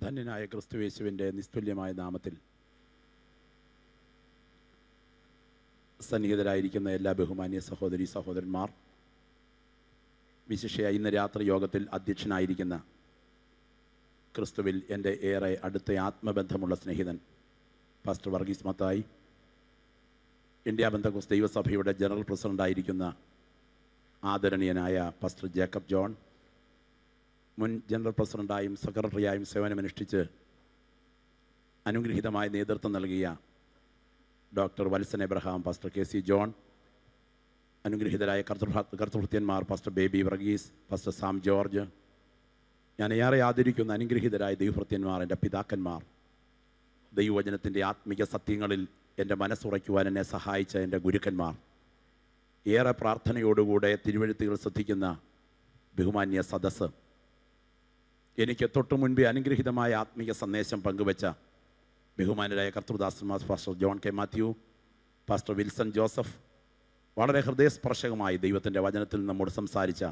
ധന്യനായ ക്രിസ്തുയേശുവിൻ്റെ നിസ്തുല്യമായ നാമത്തിൽ സന്നിഹിതരായിരിക്കുന്ന എല്ലാ ബഹുമാന്യ സഹോദരി സഹോദരന്മാർ, വിശിഷ്യ ഇന്ന് രാത്രി യോഗത്തിൽ അധ്യക്ഷനായിരിക്കുന്ന ക്രിസ്തുവിൽ എൻ്റെ ഏറെ അടുത്ത ആത്മബന്ധമുള്ള സ്നേഹിതൻ pastor Varghese Mathai, India Pentecost ദൈവസഭയുടെ ജനറൽ പ്രസിഡൻ്റായിരിക്കുന്ന ആദരണീയനായ പാസ്റ്റർ ജേക്കബ് ജോൺ, മുൻ ജനറൽ പ്രസിഡൻ്റായും സെക്രട്ടറിയായും സേവനമനുഷ്ഠിച്ച് അനുഗ്രഹീതമായ നേതൃത്വം നൽകിയ doctor Valsan Abraham, pastor K C John, അനുഗ്രഹീതരായ കർത്തൃഭൃത്യന്മാർ pastor Baby Varghese, pastor Sam George, ഞാൻ ഏറെ ആദരിക്കുന്ന അനുഗ്രഹീതരായ ദൈവഭൃത്യന്മാർ, എൻ്റെ പിതാക്കന്മാർ, ദൈവവചനത്തിൻ്റെ ആത്മീയ സത്യങ്ങളിൽ എൻ്റെ മനസ്സുറയ്ക്കുവാൻ എന്നെ സഹായിച്ച എൻ്റെ ഗുരുക്കന്മാർ, ഏറെ പ്രാർത്ഥനയോടുകൂടെ തിരുവെഴുത്തുകൾ ശ്രദ്ധിക്കുന്ന ബഹുമാന്യ സദസ്സ്, എനിക്ക് തൊട്ടു മുൻപേ അനുഗ്രഹീതമായ ആത്മീയ സന്ദേശം പങ്കുവച്ച ബഹുമാനരായ കർത്തൃദാസന്മാർ pastor John K Mathew, pastor Wilson Joseph, വളരെ ഹൃദയസ്പർശകമായി ദൈവത്തിൻ്റെ വചനത്തിൽ നമ്മോട് സംസാരിച്ച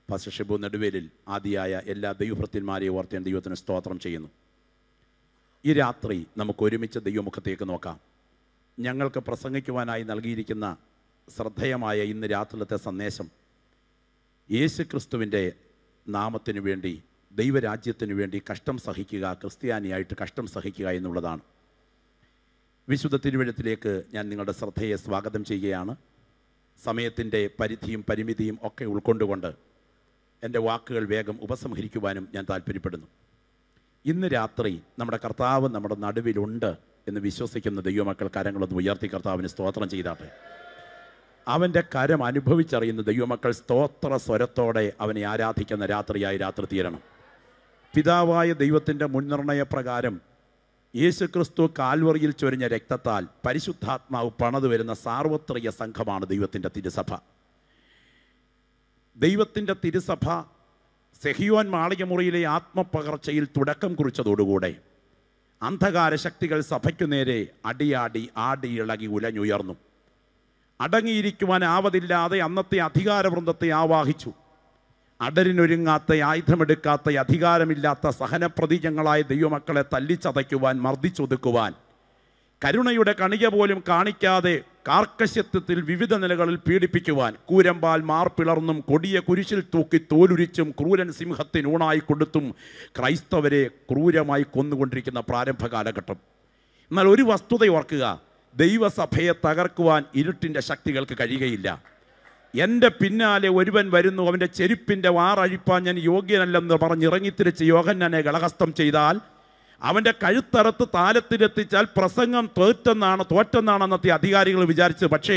പാസ്റ്റർ ഷിബു നെടുവേലിൽ ആദിയായ എല്ലാ ദൈവഭൃത്യന്മാരെയും ഓർത്ത് ഞാൻ ദൈവത്തിന് സ്തോത്രം ചെയ്യുന്നു. ഈ രാത്രി നമുക്ക് ഒരുമിച്ച് ദൈവമുഖത്തേക്ക് നോക്കാം. ഞങ്ങൾക്ക് പ്രസംഗിക്കുവാനായി നൽകിയിരിക്കുന്ന ശ്രദ്ധേയമായ ഇന്ന് രാത്രിയിലത്തെ സന്ദേശം യേശുക്രിസ്തുവിൻ്റെ നാമത്തിനു വേണ്ടി, ദൈവരാജ്യത്തിനു വേണ്ടി കഷ്ടം സഹിക്കുക, ക്രിസ്ത്യാനിയായിട്ട് കഷ്ടം സഹിക്കുക എന്നുള്ളതാണ്. വിശുദ്ധ തിരുവെഴുത്തിലേക്ക് ഞാൻ നിങ്ങളുടെ ശ്രദ്ധയെ സ്വാഗതം ചെയ്യുകയാണ്. സമയത്തിൻ്റെ പരിധിയും പരിമിതിയും ഒക്കെ ഉൾക്കൊണ്ടുകൊണ്ട് എൻ്റെ വാക്കുകൾ വേഗം ഉപസംഹരിക്കുവാനും ഞാൻ താല്പര്യപ്പെടുന്നു. ഇന്ന് രാത്രി നമ്മുടെ കർത്താവ് നമ്മുടെ നടുവിലുണ്ട് എന്ന് വിശ്വസിക്കുന്ന ദൈവമക്കൾ കരങ്ങളൊന്ന് ഉയർത്തി കർത്താവിന് സ്തോത്രം ചെയ്താട്ടെ. അവൻ്റെ കരം അനുഭവിച്ചറിയുന്ന ദൈവമക്കൾ സ്തോത്ര സ്വരത്തോടെ അവനെ ആരാധിക്കുന്ന രാത്രിയായി രാത്രി തീരണം. പിതാവായ ദൈവത്തിൻ്റെ മുൻനിർണയപ്രകാരം യേശുക്രിസ്തു കാൽവറിയിൽ ചൊരിഞ്ഞ രക്തത്താൽ പരിശുദ്ധാത്മാവ് പണിതു വരുന്ന സാർവത്രിക സംഘമാണ് ദൈവത്തിൻ്റെ തിരുസഭ. ദൈവത്തിൻ്റെ തിരുസഭ സെഹിയോൻ മാളികമുറിയിലെ ആത്മപകർച്ചയിൽ തുടക്കം കുറിച്ചതോടുകൂടെ അന്ധകാര ശക്തികൾ സഭയ്ക്കു നേരെ അടിയാടി ആടി ഇളകി ഉലഞ്ഞുയർന്നു. അടങ്ങിയിരിക്കുവാൻ ആവതില്ലാതെ അന്നത്തെ അധികാരവൃന്ദത്തെ ആവാഹിച്ചു. അടരിനൊരുങ്ങാത്ത, ആയുധമെടുക്കാത്ത, അധികാരമില്ലാത്ത സഹനപ്രതീകങ്ങളായ ദൈവമക്കളെ തല്ലിച്ചതയ്ക്കുവാൻ, മർദ്ദിച്ചൊതുക്കുവാൻ, കരുണയുടെ കണിക പോലും കാണിക്കാതെ കാർക്കശ്യത്വത്തിൽ വിവിധ നിലകളിൽ പീഡിപ്പിക്കുവാൻ, കൂരമ്പാൽ മാർപ്പിളർന്നും കൊടിയ കുരിശിൽ തൂക്കി തോലുരിച്ചും ക്രൂരൻ സിംഹത്തിനൂണായി കൊടുത്തും ക്രൈസ്തവരെ ക്രൂരമായി കൊന്നുകൊണ്ടിരിക്കുന്ന പ്രാരംഭ കാലഘട്ടം. എന്നാൽ ഒരു വസ്തുത ഓർക്കുക, ദൈവസഭയെ തകർക്കുവാൻ ഇരുട്ടിൻ്റെ ശക്തികൾക്ക് കഴിയുകയില്ല. എൻ്റെ പിന്നാലെ ഒരുവൻ വരുന്നു, അവൻ്റെ ചെരുപ്പിൻ്റെ വാറഴിപ്പാൻ ഞാൻ യോഗ്യനല്ലെന്ന് പറഞ്ഞിറങ്ങിത്തിരിച്ച് യോഹന്നാനെ ഗളഹസ്തം ചെയ്താൽ, അവൻ്റെ കഴുത്തറുത്ത് താലത്തിലെത്തിച്ചാൽ പ്രസംഗം തോറ്റെന്നാണ് അന്നത്തെ അധികാരികൾ വിചാരിച്ചത്. പക്ഷേ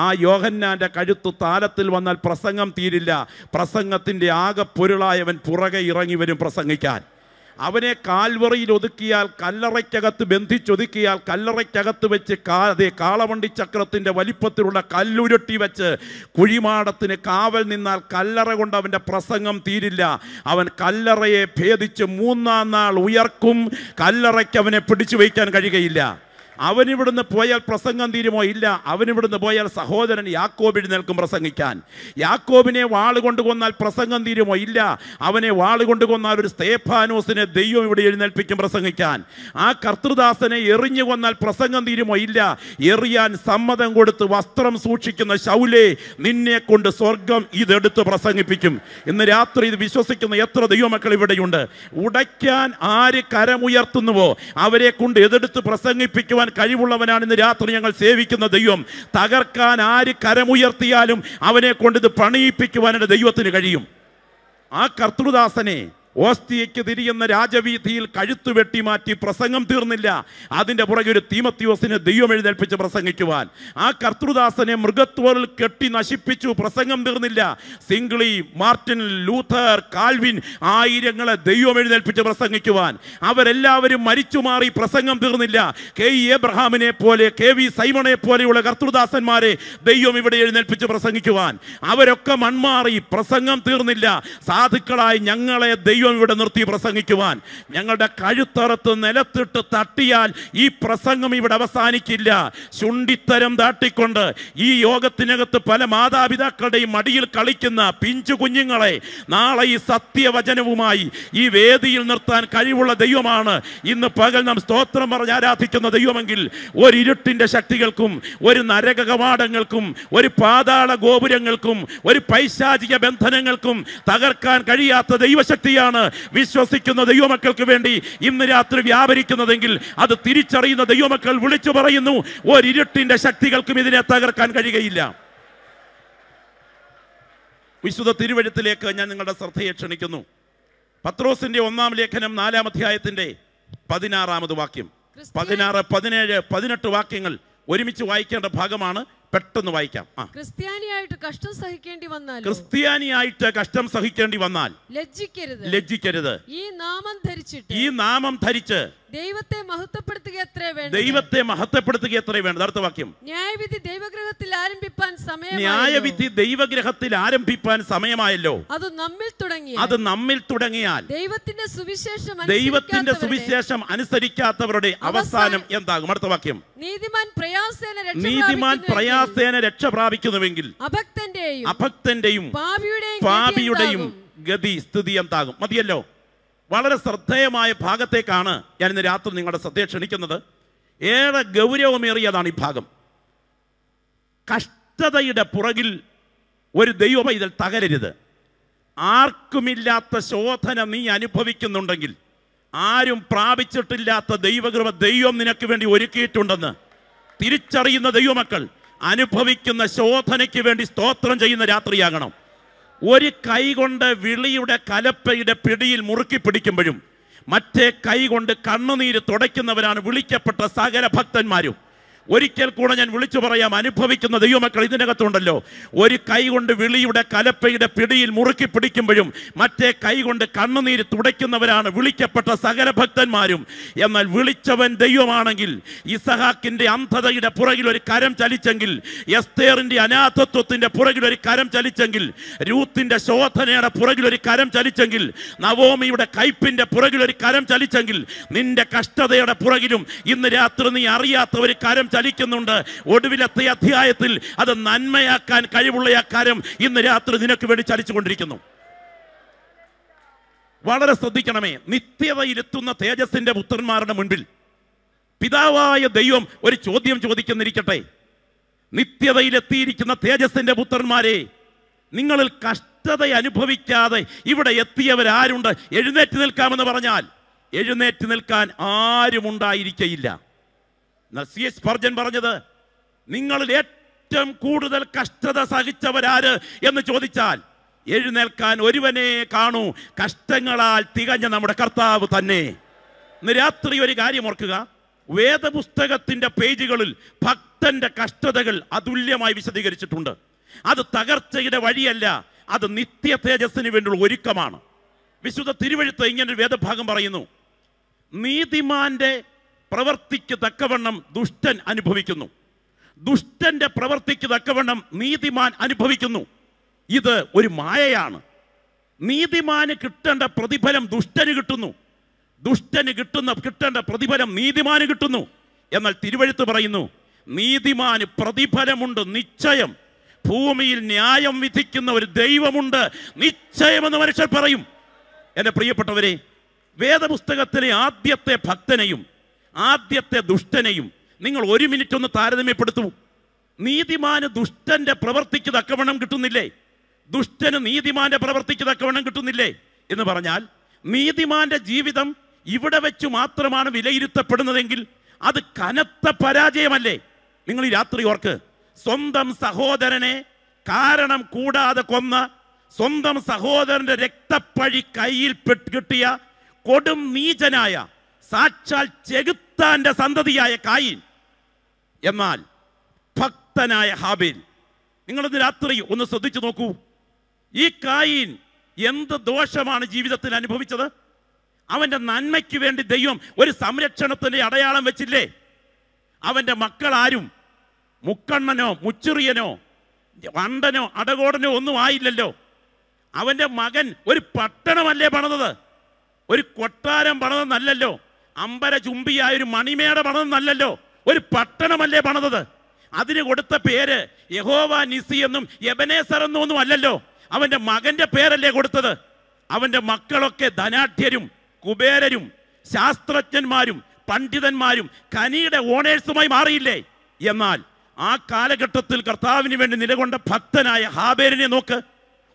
ആ യോഹന്നാൻ്റെ കഴുത്ത് താലത്തിൽ വന്നാൽ പ്രസംഗം തീരില്ല. പ്രസംഗത്തിൻ്റെ ആകെ പൊരുളായവൻ പുറകെ ഇറങ്ങി വരും പ്രസംഗിക്കാൻ. അവനെ കാൽവറിയിൽ ഒതുക്കിയാൽ, കല്ലറയ്ക്കകത്ത് ബന്ധിച്ചൊതുക്കിയാൽ, കല്ലറയ്ക്കകത്ത് വെച്ച് കാളവണ്ടി ചക്രത്തിൻ്റെ വലിപ്പത്തിലുള്ള കല്ലുരുട്ടി വെച്ച് കുഴിമാടത്തിന് കാവൽ നിന്നാൽ കല്ലറ കൊണ്ട് അവൻ്റെ പ്രസംഗം തീരില്ല. അവൻ കല്ലറയെ ഭേദിച്ച് 3-ാം നാൾ ഉയർക്കും. കല്ലറയ്ക്ക് അവനെ പിടിച്ചു വയ്ക്കാൻ കഴിയുകയില്ല. അവനിവിടുന്ന് പോയാൽ പ്രസംഗം തീരുമോ? ഇല്ല. അവനിവിടുന്ന് പോയാൽ സഹോദരൻ യാക്കോബ് എഴുന്നേൽക്കും പ്രസംഗിക്കാൻ. യാക്കോബിനെ വാളുകൊണ്ട് കൊന്നാൽ പ്രസംഗം തീരുമോ? ഇല്ല. അവനെ വാളുകൊണ്ട് കൊന്നാൽ ഒരു സ്തേഫാനോസിനെ ദൈവം ഇവിടെ എഴുന്നേൽപ്പിക്കും പ്രസംഗിക്കാൻ. ആ കർത്തൃദാസനെ എറിഞ്ഞു കൊന്നാൽ പ്രസംഗം തീരുമോ? ഇല്ല. എറിയാൻ സമ്മതം കൊടുത്ത് വസ്ത്രം സൂക്ഷിക്കുന്ന ശൗലേ, നിന്നെ കൊണ്ട് സ്വർഗം ഇതെടുത്ത് പ്രസംഗിപ്പിക്കും. ഇന്ന് രാത്രി ഇത് വിശ്വസിക്കുന്ന എത്ര ദൈവമക്കൾ ഇവിടെയുണ്ട്? ഉടയ്ക്കാൻ ആര് കരമുയർത്തുന്നുവോ അവരെ കൊണ്ട് എതെടുത്ത് പ്രസംഗിപ്പിക്കുവാൻ കഴിവുള്ളവനാണ് ഇന്ന് രാത്രി ഞങ്ങൾ സേവിക്കുന്ന ദൈവം. തകർക്കാൻ ആര് കരമുയർത്തിയാലും അവനെ കൊണ്ട് ഇത് പണിയിപ്പിക്കുവാൻ എൻ്റെ ദൈവത്തിന് കഴിയും. ആ കർത്തൃദാസനെ ഓസ്തിയയ്ക്ക് തിരിയുന്ന രാജവീഥിയിൽ കഴുത്തു വെട്ടിമാറ്റി പ്രസംഗം തീർന്നില്ല. അതിൻ്റെ പുറകെ ഒരു തീമത്തിയോസിനെ ദൈവം എഴുന്നേൽപ്പിച്ച് പ്രസംഗിക്കുവാൻ. ആ കർത്തൃദാസനെ മൃഗത്തോറിൽ കെട്ടി നശിപ്പിച്ചു, പ്രസംഗം തീർന്നില്ല. സിംഗ്ലി, മാർട്ടിൻ ലൂഥർ, കാൽവിൻ, ആയിരങ്ങളെ ദൈവം എഴുന്നേൽപ്പിച്ച് പ്രസംഗിക്കുവാൻ. അവരെല്ലാവരും മരിച്ചു മാറി, പ്രസംഗം തീർന്നില്ല. കെ ഇ എബ്രഹാമിനെ പോലെ, കെ വി സൈമണെ പോലെയുള്ള കർത്തൃദാസന്മാരെ ദൈവം ഇവിടെ എഴുന്നേൽപ്പിച്ച് പ്രസംഗിക്കുവാൻ. അവരൊക്കെ മൺമാറി, പ്രസംഗം തീർന്നില്ല. സാധുക്കളായി ഞങ്ങളെ ദൈവം ദൈവം ഇവിടെ നിർത്തി പ്രസംഗിക്കുവാൻ. ഞങ്ങളുടെ കഴുത്തറത്ത് നിലത്തിട്ട് തട്ടിയാൽ ഈ പ്രസംഗം ഇവിടെ അവസാനിക്കില്ല. ശുണ്ടിത്തരം താട്ടിക്കൊണ്ട് ഈ യോഗത്തിനകത്ത് പല മാതാപിതാക്കളുടെയും മടിയിൽ കളിക്കുന്ന പിഞ്ചു കുഞ്ഞുങ്ങളെ നാളെ ഈ സത്യവചനവുമായി ഈ വേദിയിൽ നിർത്താൻ കഴിവുള്ള ദൈവമാണ് ഇന്ന് പകൽ നാം സ്തോത്രം പറഞ്ഞ് ആരാധിക്കുന്ന ദൈവമെങ്കിൽ ഒരു ഇരുട്ടിന്റെ ശക്തികൾക്കും ഒരു നരക കവാടങ്ങൾക്കും ഒരു പാതാള ഗോപുരങ്ങൾക്കും ഒരു പൈശാചിക ബന്ധനങ്ങൾക്കും തകർക്കാൻ കഴിയാത്ത ദൈവശക്തിയാണ് വിശ്വസിക്കുന്ന ദൈവമക്കൾക്ക് വേണ്ടി ഇന്ന് രാത്രി വ്യാപരിക്കുന്നതെങ്കിൽ അത് തിരിച്ചറിയുന്ന ദൈവമക്കൾ വിളിച്ചു പറയുന്നു, ഒരിരുട്ടിന്റെ ശക്തികൾക്കും ഇതിനെ തകർക്കാൻ കഴിയുകയില്ല. വിശുദ്ധ തിരുവെഴുത്തിലേക്ക് ഞാൻ നിങ്ങളുടെ ശ്രദ്ധയെ ക്ഷണിക്കുന്നു. പത്രോസിന്റെ 1-ാം ലേഖനം 4-ാം അധ്യായത്തിന്റെ 16-ാമത് വാക്യം. 16, 17, 18 വാക്യങ്ങൾ ഒരുമിച്ച് വായിക്കേണ്ട ഭാഗമാണ്. പെട്ടെന്ന് വായിക്കാം. ക്രിസ്ത്യാനിയായിട്ട് കഷ്ടം സഹിക്കേണ്ടി വന്നാൽ ലജ്ജിക്കരുത്. ഈ നാമം ധരിച്ച് ദൈവത്തെ മഹത്വപ്പെടുത്തുക എത്രേ വേണ്ടത്. അടുത്ത വാക്യം. ന്യായവിധി ദൈവഗ്രഹത്തിൽ ആരംഭിപ്പാൻ സമയമായല്ലോ. അത് നമ്മിൽ തുടങ്ങിയാൽ ദൈവത്തിന്റെ സുവിശേഷം അനുസരിക്കാത്തവരുടെ അവസാനം എന്താകും. അടുത്ത വാക്യം. നീതിമാൻ പ്രയാസേന രക്ഷ പ്രാപിക്കുന്നുവെങ്കിൽ അഭക്തന്റെയും പാപിയുടെയും ഗതി സ്ഥിതി എന്താകും. മതിയല്ലോ. വളരെ ശ്രദ്ധേയമായ ഭാഗത്തേക്കാണ് ഞാൻ ഇന്ന് രാത്രി നിങ്ങളുടെ ശ്രദ്ധയെ ക്ഷണിക്കുന്നത്. ഏറെ ഗൗരവമേറിയതാണ് ഈ ഭാഗം. കഷ്ടതയുടെ പുറകിൽ ഒരു ദൈവ പൈതൽ തകരരുത്. ആർക്കുമില്ലാത്ത ശോധന നീ അനുഭവിക്കുന്നുണ്ടെങ്കിൽ, ആരും പ്രാപിച്ചിട്ടില്ലാത്ത ദൈവകൃപ ദൈവം നിനക്ക് വേണ്ടി ഒരുക്കിയിട്ടുണ്ടെന്ന് തിരിച്ചറിയുന്ന ദൈവമക്കൾ അനുഭവിക്കുന്ന ശോധനയ്ക്ക് വേണ്ടി സ്തോത്രം ചെയ്യുന്ന രാത്രിയാകണം. ഒരു കൈ കൊണ്ട് വിളിയുടെ കലപ്പയുടെ പിടിയിൽ മുറുക്കി പിടിക്കുമ്പോഴും മറ്റേ കൈ കൊണ്ട് കണ്ണുനീര് തുടയ്ക്കുന്നവരാണ് വിളിക്കപ്പെട്ട സകല ഭക്തന്മാരും. ഒരിക്കൽ കൂടെ ഞാൻ വിളിച്ചു പറയാം, അനുഭവിക്കുന്ന ദൈവമക്കൾ ഇതിനകത്തുണ്ടല്ലോ. ഒരു കൈ കൊണ്ട് വിളിയുടെ കലപ്പയുടെ പിടിയിൽ മുറുക്കി പിടിക്കുമ്പോഴും മറ്റേ കൈ കൊണ്ട് കണ്ണുനീര് തുടയ്ക്കുന്നവരാണ് വിളിക്കപ്പെട്ട സകല ഭക്തന്മാരും. എന്നാൽ വിളിച്ചവൻ ദൈവമാണെങ്കിൽ, ഇസഹാക്കിന്റെ അന്ധതയുടെ പുറകിൽ ഒരു കരം ചലിച്ചെങ്കിൽ, എസ്തേറിന്റെ അനാഥത്വത്തിന്റെ പുറകിൽ ഒരു കരം ചലിച്ചെങ്കിൽ, രൂത്തിന്റെ ശോധനയുടെ പുറകിൽ ഒരു കരം ചലിച്ചെങ്കിൽ, നവോമിയുടെ കയ്പിന്റെ പുറകിൽ ഒരു കരം ചലിച്ചെങ്കിൽ, നിന്റെ കഷ്ടതയുടെ പുറകിലും ഇന്ന് രാത്രി നീ അറിയാത്ത ഒരു കരം ചലിക്കുന്നുണ്ട്. ഒടുവിലത്തെ അധ്യായത്തിൽ അത് നന്മയാക്കാൻ കഴിവുള്ള ആ കരം ഇന്ന് രാത്രി നിനക്ക് വേണ്ടി ചലിച്ചുകൊണ്ടിരിക്കുന്നു. വളരെ ശ്രദ്ധിക്കണമേ. നിത്യതയിലെത്തുന്ന തേജസ്സിന്റെ പുത്രന്മാരുടെ മുൻപിൽ പിതാവായ ദൈവം ഒരു ചോദ്യം ചോദിക്കുന്നിരിക്കട്ടെ. നിത്യതയിലെത്തിയിരിക്കുന്ന തേജസ്സിന്റെ പുത്രന്മാരെ, നിങ്ങളിൽ കഷ്ടത അനുഭവിക്കാതെ ഇവിടെ എത്തിയവരാരുണ്ട്? എഴുന്നേറ്റ് നിൽക്കാമെന്ന് പറഞ്ഞാൽ എഴുന്നേറ്റ് നിൽക്കാൻ ആരും ഉണ്ടായിരിക്കയില്ല. C.H. സ്പർജൻ പറഞ്ഞത്, നിങ്ങളിൽ ഏറ്റവും കൂടുതൽ കഷ്ടത സഹിച്ചവരാര് എന്ന് ചോദിച്ചാൽ എഴുന്നേൽക്കാൻ ഒരുവനെ കാണൂ, കഷ്ടങ്ങളാൽ തികഞ്ഞ നമ്മുടെ കർത്താവ് തന്നെ. ഇന്ന് രാത്രി ഒരു കാര്യം ഓർക്കുക. വേദപുസ്തകത്തിന്റെ പേജുകളിൽ ഭക്തന്റെ കഷ്ടതകൾ അതുല്യമായി വിശദീകരിച്ചിട്ടുണ്ട്. അത് തകർച്ചയുടെ വഴിയല്ല, അത് നിത്യ തേജസ്സിന് വേണ്ടിയുള്ള ഒരുക്കമാണ്. വിശുദ്ധ തിരുവെഴുത്ത് ഇങ്ങനൊരു വേദഭാഗം പറയുന്നു, നീതിമാന്റെ പ്രവർത്തിക്ക് തക്കവണ്ണം ദുഷ്ടൻ അനുഭവിക്കുന്നു, ദുഷ്ടന്റെ പ്രവർത്തിക്ക് തക്കവണ്ണം നീതിമാൻ അനുഭവിക്കുന്നു. ഇത് ഒരു മായയാണ്. നീതിമാന് കിട്ടേണ്ട പ്രതിഫലം ദുഷ്ടന് കിട്ടുന്നു, ദുഷ്ടന് കിട്ടേണ്ട പ്രതിഫലം നീതിമാന് കിട്ടുന്നു. എന്നാൽ തിരുവെഴുത്ത് പറയുന്നു, നീതിമാന് പ്രതിഫലമുണ്ട് നിശ്ചയം, ഭൂമിയിൽ ന്യായം വിധിക്കുന്ന ഒരു ദൈവമുണ്ട് നിശ്ചയമെന്ന് മനുഷ്യർ പറയും. എൻ്റെ പ്രിയപ്പെട്ടവരെ, വേദപുസ്തകത്തിലെ ആദ്യത്തെ ഭക്തനെയും ആദ്യത്തെ ദുഷ്ടനെയും നിങ്ങൾ ഒരു മിനിറ്റ് ഒന്ന് താരതമ്യപ്പെടുത്തൂ. നീതിമാന് ദുഷ്ടന്റെ പ്രവർത്തിക്ക് തക്കവണ്ണം കിട്ടുന്നില്ലേ? ദുഷ്ടന് നീതിമാന്റെ പ്രവർത്തിക്ക് തക്കവണ്ണം കിട്ടുന്നില്ലേ? എന്ന് പറഞ്ഞാൽ നീതിമാന്റെ ജീവിതം ഇവിടെ വെച്ച് മാത്രമാണ് വിലയിരുത്തപ്പെടുന്നതെങ്കിൽ അത് കനത്ത പരാജയമല്ലേ? നിങ്ങൾ ഈ രാത്രി ഓർക്ക്, സ്വന്തം സഹോദരനെ കാരണം കൂടാതെ കൊന്ന, സ്വന്തം സഹോദരന്റെ രക്തപ്പഴി കയ്യിൽ കിട്ടിയ കൊടും നീചനായ സാക്ഷാൽ ചെകുത്താന്റെ സന്തതിയായ കായീൻ, എന്നാൽ ഭക്തനായ ഹാബേൽ. നിങ്ങളിന്ന് രാത്രി ഒന്ന് ശ്രദ്ധിച്ചു നോക്കൂ. ഈ കായീൻ എന്ത് ദോഷമാണ് ജീവിതത്തിൽ അനുഭവിച്ചത്? അവന്റെ നന്മയ്ക്ക് വേണ്ടി ദൈവം ഒരു സംരക്ഷണത്തിന്റെ അടയാളം വെച്ചില്ലേ? അവന്റെ മക്കൾ ആരും മുക്കണ്ണനോ മുച്ചിറിയനോ വണ്ടനോ അടകോടനോ ഒന്നും ആയില്ലല്ലോ. അവന്റെ മകൻ ഒരു പട്ടണമല്ലേ പണിതത്? ഒരു കൊട്ടാരം പണിതെന്നല്ലോ, അമ്പര ചുംബിയായ ഒരു മണിമേട പണിതെന്നല്ലോ, ഒരു പട്ടണമല്ലേ പണിതത്. അതിന് കൊടുത്ത പേര് യഹോവ നിസി എന്നും എബനേസർ എന്നൊന്നും അല്ലല്ലോ, അവന്റെ മകന്റെ പേരല്ലേ കൊടുത്തത്. അവന്റെ മക്കളൊക്കെ ധനാഢ്യരും കുബേരരും ശാസ്ത്രജ്ഞന്മാരും പണ്ഡിതന്മാരും ഖനിയുടെ ഓണേഴ്സുമായി മാറിയില്ലേ. എന്നാൽ ആ കാലഘട്ടത്തിൽ കർത്താവിന് വേണ്ടി നിലകൊണ്ട ഭക്തനായ ഹാബേലിനെ നോക്ക്.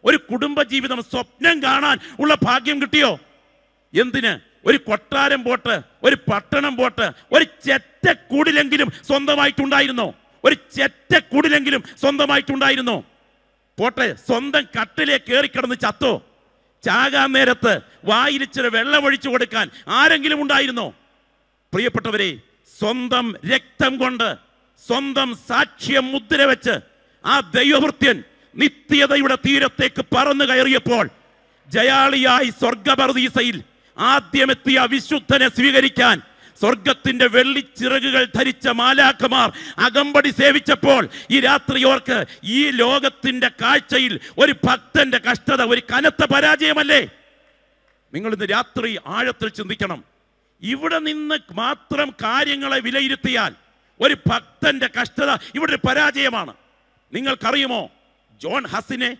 ഒരു കുടുംബജീവിതം സ്വപ്നം കാണാൻ ഉള്ള ഭാഗ്യം കിട്ടിയോ? എന്തിന്? ഒരു കൊട്ടാരം പോട്ട്, ഒരു പട്ടണം പോട്ട്, ഒരു ചെറ്റക്കൂടിലെങ്കിലും സ്വന്തമായിട്ടുണ്ടായിരുന്നോ? ഒരു ചെറ്റക്കൂടിലെങ്കിലും സ്വന്തമായിട്ടുണ്ടായിരുന്നോ? പോട്ടെ, സ്വന്തം കട്ടിലെ കയറിക്കിടന്ന് ചത്തോ? ചാകാൻ നേരത്ത് വായിലിച്ചിരി വെള്ളമൊഴിച്ചു കൊടുക്കാൻ ആരെങ്കിലും ഉണ്ടായിരുന്നോ? പ്രിയപ്പെട്ടവരെ, സ്വന്തം രക്തം കൊണ്ട് സ്വന്തം സാക്ഷ്യം മുദ്ര വെച്ച് ആ ദൈവഭൃത്യൻ നിത്യതയുടെ തീരത്തേക്ക് പറന്നു കയറിയപ്പോൾ ജയാളിയായി സ്വർഗപർദീസയിൽ ആദ്യമെത്തിയ വിശുദ്ധനെ സ്വീകരിക്കാൻ സ്വർഗത്തിന്റെ വെള്ളിച്ചിറകുകൾ ധരിച്ച മാലാഖമാർ അകമ്പടി സേവിച്ചപ്പോൾ ഈ രാത്രിയോർക്ക് ഈ ലോകത്തിന്റെ കാഴ്ചയിൽ ഒരു ഭക്തന്റെ കഷ്ടത ഒരു കനത്ത പരാജയമല്ലേ? നിങ്ങൾ ഇന്ന് രാത്രി ആഴത്തിൽ ചിന്തിക്കണം. ഇവിടെ നിന്ന് മാത്രം കാര്യങ്ങളെ വിലയിരുത്തിയാൽ ഒരു ഭക്തന്റെ കഷ്ടത ഇവിടെ ഒരു പരാജയമാണ്. നിങ്ങൾക്കറിയുമോ, ജോൺ ഹസിനെ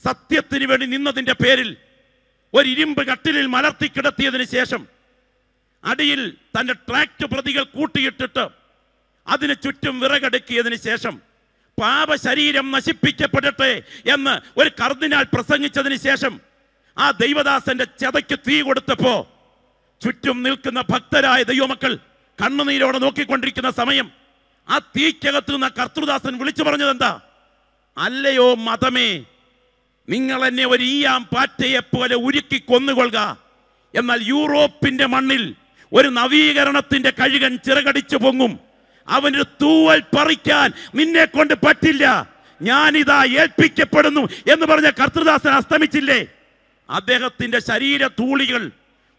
സത്യത്തിന് വേണ്ടി നിന്നതിന്റെ പേരിൽ ഒരു ഇരുമ്പ് കട്ടിലിൽ മലർത്തി കിടത്തിയതിന് ശേഷം അടിയിൽ തന്റെ ട്രാക്ട് പ്രതികൾ കൂട്ടിയിട്ടിട്ട് അതിന് ചുറ്റും വിറകടുക്കിയതിന് ശേഷം പാപശരീരം നശിപ്പിക്കപ്പെടട്ടെ എന്ന് ഒരു കർദിനാൾ പ്രസംഗിച്ചതിന് ശേഷം ആ ദൈവദാസന്റെ ചെതയ്ക്ക് തീ കൊടുത്തപ്പോ ചുറ്റും നിൽക്കുന്ന ഭക്തരായ ദൈവമക്കൾ കണ്ണുനീരോടെ നോക്കിക്കൊണ്ടിരിക്കുന്ന സമയം ആ തീക്കകത്ത് നിന്ന് കർത്തൃദാസൻ വിളിച്ചു പറഞ്ഞത് എന്താ? അല്ലയോ മതമേ, നിങ്ങൾ എന്നെ ഒരു ഈയാം പാറ്റയെ പോലെ ഉരുക്കി കൊന്നുകൊള്ളുക. എന്നാൽ യൂറോപ്പിന്റെ മണ്ണിൽ ഒരു നവീകരണത്തിന്റെ കഴുകൻ ചിറകടിച്ചു പൊങ്ങും. അവനൊരു തൂവൽ പറിക്കാൻ നിന്നെ കൊണ്ട് പറ്റില്ല. ഞാനിതാ ഏൽപ്പിക്കപ്പെടുന്നു എന്ന് പറഞ്ഞ കർത്തൃദാസൻ അസ്തമിച്ചില്ലേ? അദ്ദേഹത്തിന്റെ ശരീര തൂളികൾ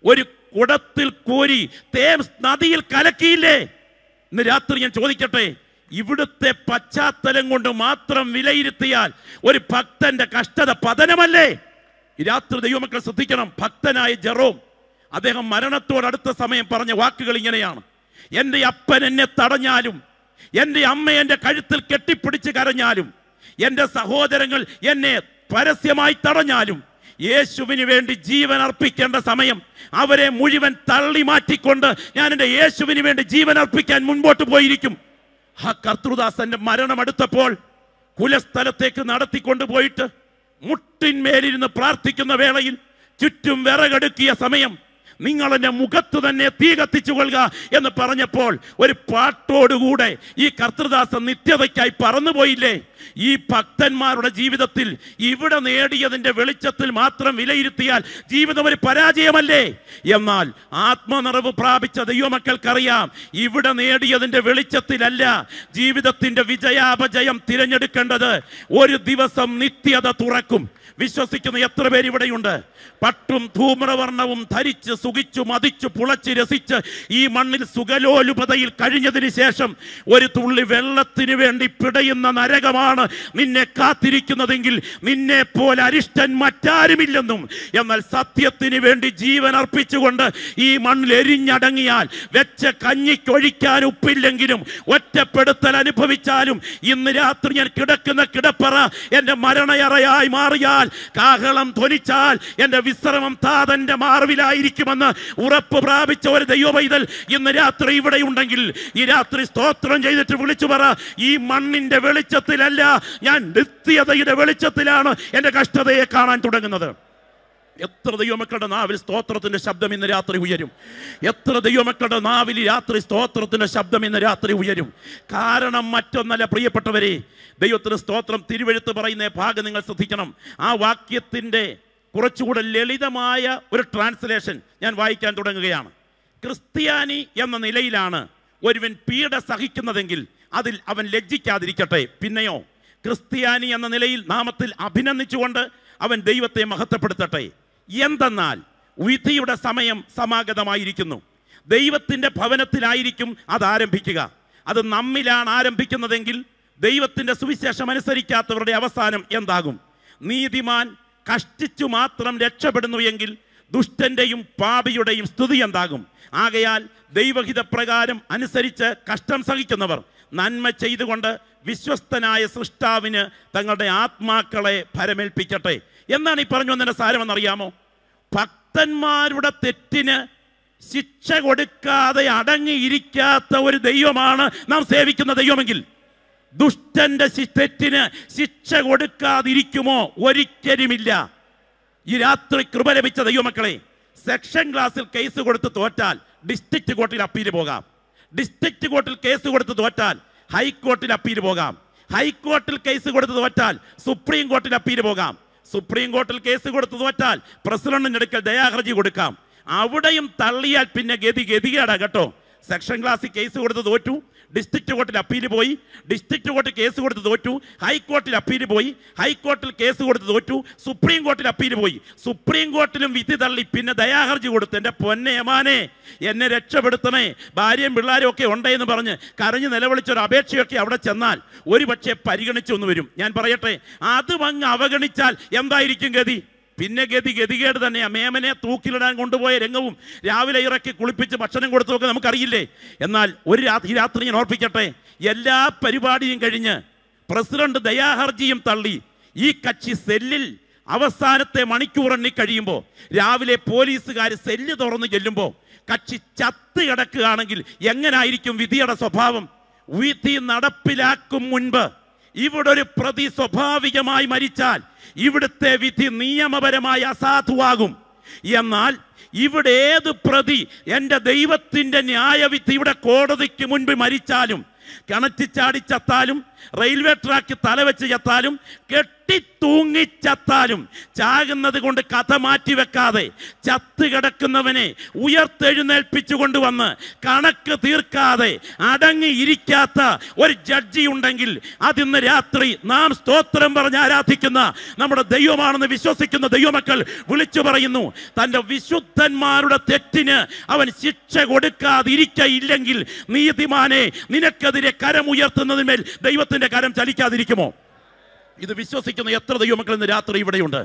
ഒരു കുടത്തിൽ കോരി തേംസ് നദിയിൽ കലക്കിയില്ലേ? ഇന്ന് രാത്രി ഞാൻ ചോദിക്കട്ടെ, ഇവിടുത്തെ പശ്ചാത്തലം കൊണ്ട് മാത്രം വിലയിരുത്തിയാൽ ഒരു ഭക്തന്റെ കഷ്ടത പതനമല്ലേ? ഈ രാത്രി ദൈവമക്കൾ ശ്രദ്ധിക്കണം. ഭക്തനായ ജെറോം അദ്ദേഹം മരണത്തോടടുത്ത സമയം പറഞ്ഞ വാക്കുകൾ ഇങ്ങനെയാണ്: എൻ്റെ അപ്പൻ എന്നെ തടഞ്ഞാലും, എൻ്റെ അമ്മ എൻ്റെ കഴുത്തിൽ കെട്ടിപ്പിടിച്ച് കരഞ്ഞാലും, എൻ്റെ സഹോദരങ്ങൾ എന്നെ പരസ്യമായി തടഞ്ഞാലും, യേശുവിന് വേണ്ടി ജീവൻ അർപ്പിക്കേണ്ട സമയം അവരെ മുഴുവൻ തള്ളി മാറ്റിക്കൊണ്ട് ഞാൻ എൻ്റെ യേശുവിന് വേണ്ടി ജീവൻ അർപ്പിക്കാൻ മുൻപോട്ട് പോയിരിക്കും. ആ കർത്തൃദാസന്റെ മരണം അടുത്തപ്പോൾ കുലസ്ഥലത്തേക്ക് നടത്തിക്കൊണ്ടുപോയിട്ട് മുട്ടിന്മേലിരുന്ന് പ്രാർത്ഥിക്കുന്ന വേളയിൽ ചുറ്റും വിറകടുക്കിയ സമയം നിങ്ങൾ എൻ്റെ മുഖത്ത് തന്നെ തീ കത്തിച്ചു കൊള്ളുക എന്ന് പറഞ്ഞപ്പോൾ ഒരു പാട്ടോടുകൂടെ ഈ കർത്തൃദാസൻ നിത്യതയ്ക്കായി പറന്നുപോയില്ലേ? ഈ ഭക്തന്മാരുടെ ജീവിതത്തിൽ ഇവിടെ നേടിയതിൻ്റെ വെളിച്ചത്തിൽ മാത്രം വിലയിരുത്തിയാൽ ജീവിതം ഒരു പരാജയമല്ലേ? എന്നാൽ ആത്മനിറവ് പ്രാപിച്ച ദൈവമക്കൾക്കറിയാം, ഇവിടെ നേടിയതിൻ്റെ വെളിച്ചത്തിലല്ല ജീവിതത്തിൻ്റെ വിജയാപജയം തിരഞ്ഞെടുക്കേണ്ടത്. ഒരു ദിവസം നിത്യത തുറക്കും. വിശ്വസിക്കുന്ന എത്ര പേര് ഇവിടെയുണ്ട്? പട്ടും ധൂമ്രവർണ്ണവും ധരിച്ച് സുഖിച്ചു മതിച്ചു പുളച്ച് രസിച്ച് ഈ മണ്ണിൽ സുഖലോലുപതയിൽ കഴിഞ്ഞതിന് ശേഷം ഒരു തുള്ളി വെള്ളത്തിന് വേണ്ടി പിടയുന്ന നരകമാണ് നിന്നെ കാത്തിരിക്കുന്നതെങ്കിൽ നിന്നെ പോലെ അരിഷ്ടൻ മറ്റാരുമില്ലെന്നും, എന്നാൽ സത്യത്തിന് വേണ്ടി ജീവൻ അർപ്പിച്ചുകൊണ്ട് ഈ മണ്ണിൽ എരിഞ്ഞടങ്ങിയാൽ വെച്ച കഞ്ഞിക്കൊഴിക്കാൻ ഉപ്പില്ലെങ്കിലും ഒറ്റപ്പെടുത്തൽ അനുഭവിച്ചാലും ഇന്ന് രാത്രി ഞാൻ കിടക്കുന്ന കിടപ്പറ എൻ്റെ മരണയറയായി മാറിയാൽ, കാഹളം ധ്വനിച്ചാൽ എൻ്റെ വിശ്രമം താതന്റെ മാർവിലായിരിക്കുമെന്ന് ഉറപ്പ് പ്രാപിച്ച ഒരു ദൈവപൈതൽ ഇന്ന് രാത്രി ഇവിടെ ഉണ്ടെങ്കിൽ ഈ രാത്രി സ്തോത്രം ചെയ്തിട്ട് വിളിച്ചു പറ: ഈ മണ്ണിന്റെ വെളിച്ചത്തിലല്ല, ഞാൻ നിത്യതയുടെ വെളിച്ചത്തിലാണ് എൻ്റെ കഷ്ടതയെ കാണാൻ തുടങ്ങുന്നത്. എത്ര ദൈവമക്കളുടെ നാവിൽ സ്തോത്രത്തിന്റെ ശബ്ദം ഇന്ന് രാത്രി ഉയരും? എത്ര ദൈവമക്കളുടെ നാവിൽ ഈ രാത്രി സ്തോത്രത്തിന്റെ ശബ്ദം ഇന്ന് രാത്രി ഉയരും? കാരണം മറ്റൊന്നല്ല പ്രിയപ്പെട്ടവരെ, ദൈവത്തിന് സ്തോത്രം. തിരുവെഴുത്ത് പറയുന്ന ഭാഗം നിങ്ങൾ ശ്രദ്ധിക്കണം. ആ വാക്യത്തിൻ്റെ കുറച്ചുകൂടെ ലളിതമായ ഒരു ട്രാൻസ്ലേഷൻ ഞാൻ വായിക്കാൻ തുടങ്ങുകയാണ്. ക്രിസ്ത്യാനി എന്ന നിലയിലാണ് ഒരുവൻ പീഡ സഹിക്കുന്നതെങ്കിൽ അതിൽ അവൻ ലജ്ജിക്കാതിരിക്കട്ടെ. പിന്നെയോ ക്രിസ്ത്യാനി എന്ന നിലയിൽ നാമത്തിൽ അഭിനന്ദിച്ചുകൊണ്ട് അവൻ ദൈവത്തെ മഹത്വപ്പെടുത്തട്ടെ. എന്തെന്നാൽ വിധിയുടെ സമയം സമാഗതമായിരിക്കുന്നു. ദൈവത്തിൻ്റെ ഭവനത്തിലായിരിക്കും അത് ആരംഭിക്കുക. അത് നമ്മിലാണ് ആരംഭിക്കുന്നതെങ്കിൽ ദൈവത്തിൻ്റെ സുവിശേഷം അനുസരിക്കാത്തവരുടെ അവസാനം എന്താകും? നീതിമാൻ കഷ്ടിച്ചു മാത്രം രക്ഷപ്പെടുന്നു എങ്കിൽ ദുഷ്ടന്റെയും പാപിയുടെയും സ്തുതി എന്താകും? ആകയാൽ ദൈവഹിതപ്രകാരം അനുസരിച്ച് കഷ്ടം സഹിക്കുന്നവർ നന്മ ചെയ്തുകൊണ്ട് വിശ്വസ്തനായ സൃഷ്ടാവിന് തങ്ങളുടെ ആത്മാക്കളെ ഭരമേൽപ്പിക്കട്ടെ. എന്നാണ് ഈ പറഞ്ഞു വന്നതിന്റെ സാരമെന്നറിയാമോ? ഭക്തന്മാരുടെ തെറ്റിന് ശിക്ഷ കൊടുക്കാതെ അടങ്ങിയിരിക്കാത്ത ഒരു ദൈവമാണ് നാം സേവിക്കുന്ന ദൈവമെങ്കിൽ, ദുഷ്ടന്റെ തെറ്റിന് ശിക്ഷ കൊടുക്കാതിരിക്കുമോ? ഒരിക്കലുമില്ല. ഈ രാത്രി കൃപ ലഭിച്ച ദൈവമക്കളെ, സെക്ഷൻ ക്ലാസ്സിൽ കേസ് കൊടുത്ത് തോറ്റാൽ ഡിസ്ട്രിക്ട് കോർട്ടിൽ അപ്പീൽ പോകാം. ഡിസ്ട്രിക്ട് കോർട്ടിൽ കേസ് കൊടുത്ത് തോറ്റാൽ ഹൈക്കോർട്ടിൽ അപ്പീൽ പോകാം. ഹൈക്കോർട്ടിൽ കേസ് കൊടുത്ത് തോറ്റാൽ സുപ്രീം കോർട്ടിൽ അപ്പീൽ പോകാം. സുപ്രീം കോർട്ടിൽ കേസ് കൊടുത്ത് തോറ്റാൽ പ്രസിഡന്റിന്റെ അടുക്കൽ ദയാഹർജി കൊടുക്കാം. അവിടെയും തള്ളിയാൽ പിന്നെ ഗതികേടാ കേട്ടോ. സെക്ഷൻ ക്ലാസ്സിൽ കേസ് കൊടുത്ത് തോറ്റു, ഡിസ്ട്രിക്ട് കോർട്ടിൽ അപ്പീൽ പോയി, ഡിസ്ട്രിക്ട് കോർട്ടിൽ കേസ് കൊടുത്ത് തോറ്റു, ഹൈക്കോർട്ടിൽ അപ്പീൽ പോയി, ഹൈക്കോർട്ടിൽ കേസ് കൊടുത്ത് തോറ്റു, സുപ്രീം കോർട്ടിൽ അപ്പീൽ പോയി, സുപ്രീം കോർട്ടിലും വിധി തള്ളി, പിന്നെ ദയാഹർജി കൊടുത്തു. എൻ്റെ പൊന്നെ യമാനെ, എന്നെ രക്ഷപ്പെടുത്തണേ, ഭാര്യയും പിള്ളേരും ഒക്കെ ഉണ്ടെന്ന് പറഞ്ഞ് കരഞ്ഞ് നിലവിളിച്ചൊരു അപേക്ഷയൊക്കെ അവിടെ ചെന്നാൽ ഒരു പക്ഷേ പരിഗണിച്ചൊന്നു വരും. ഞാൻ പറയട്ടെ, അതും അങ്ങ് അവഗണിച്ചാൽ എന്തായിരിക്കും ഗതി? പിന്നെ ഗതികേട് തന്നെയാണ്. മേമനെ തൂക്കിലിടാൻ കൊണ്ടുപോയ രംഗവും രാവിലെ ഇറക്കി കുളിപ്പിച്ച് ഭക്ഷണം കൊടുത്തതൊക്കെ നമുക്കറിയില്ലേ? എന്നാൽ ഈ രാത്രി ഞാൻ ഓർപ്പിക്കട്ടെ, എല്ലാ പരിപാടിയും കഴിഞ്ഞ് പ്രസിഡന്റ് ദയാഹർജിയും തള്ളി ഈ കക്ഷി സെല്ലിൽ അവസാനത്തെ മണിക്കൂറെണ്ണി കഴിയുമ്പോൾ, രാവിലെ പോലീസുകാർ സെല്ല് തുറന്ന് ചെല്ലുമ്പോൾ കക്ഷി ചത്ത് കിടക്കുകയാണെങ്കിൽ എങ്ങനായിരിക്കും വിധിയുടെ സ്വഭാവം? വിധി നടപ്പിലാക്കും മുൻപ് ഇവിടെ ഒരു പ്രതി സ്വാഭാവികമായി മരിച്ചാൽ ഇവിടുത്തെ വിധി നിയമപരമായി അസാധുവാകും. എന്നാൽ ഇവിടെ ഏത് പ്രതി എൻ്റെ ദൈവത്തിൻ്റെ ന്യായവിധി ഇവിടെ കോടതിക്ക് മുൻപ് മരിച്ചാലും, കിണറ്റിച്ചാടി ചത്താലും, റെയിൽവേ ട്രാക്ക് തലവെച്ച് ചത്താലും, കെട്ടിത്തൂങ്ങിച്ചത്താലും, ചാകുന്നത് കൊണ്ട് കഥ മാറ്റിവെക്കാതെ ചത്ത് കിടക്കുന്നവനെ ഉയർത്തെഴുന്നേൽപ്പിച്ചു കൊണ്ടുവന്ന് കണക്ക് തീർക്കാതെ അടങ്ങിയിരിക്കാത്ത ഒരു ജഡ്ജി ഉണ്ടെങ്കിൽ അതിന്ന് രാത്രി നാം സ്തോത്രം പറഞ്ഞ് ആരാധിക്കുന്ന നമ്മുടെ ദൈവമാണെന്ന് വിശ്വസിക്കുന്ന ദൈവമക്കൾ വിളിച്ചു പറയുന്നു. തൻ്റെ വിശുദ്ധന്മാരുടെ തെറ്റിന് അവൻ ശിക്ഷ കൊടുക്കാതിരിക്കയില്ലെങ്കിൽ നീതിമാനെ, നിനക്കെതിരെ കരമുയർത്തുന്നതിന്മേൽ ദൈവത്തിന്റെ കരം ചലിക്കാതിരിക്കുമോ? ഇത് വിശ്വസിക്കുന്ന എത്ര ദൈവമക്കൾ ഇന്ന് രാത്രി ഇവിടെയുണ്ട്?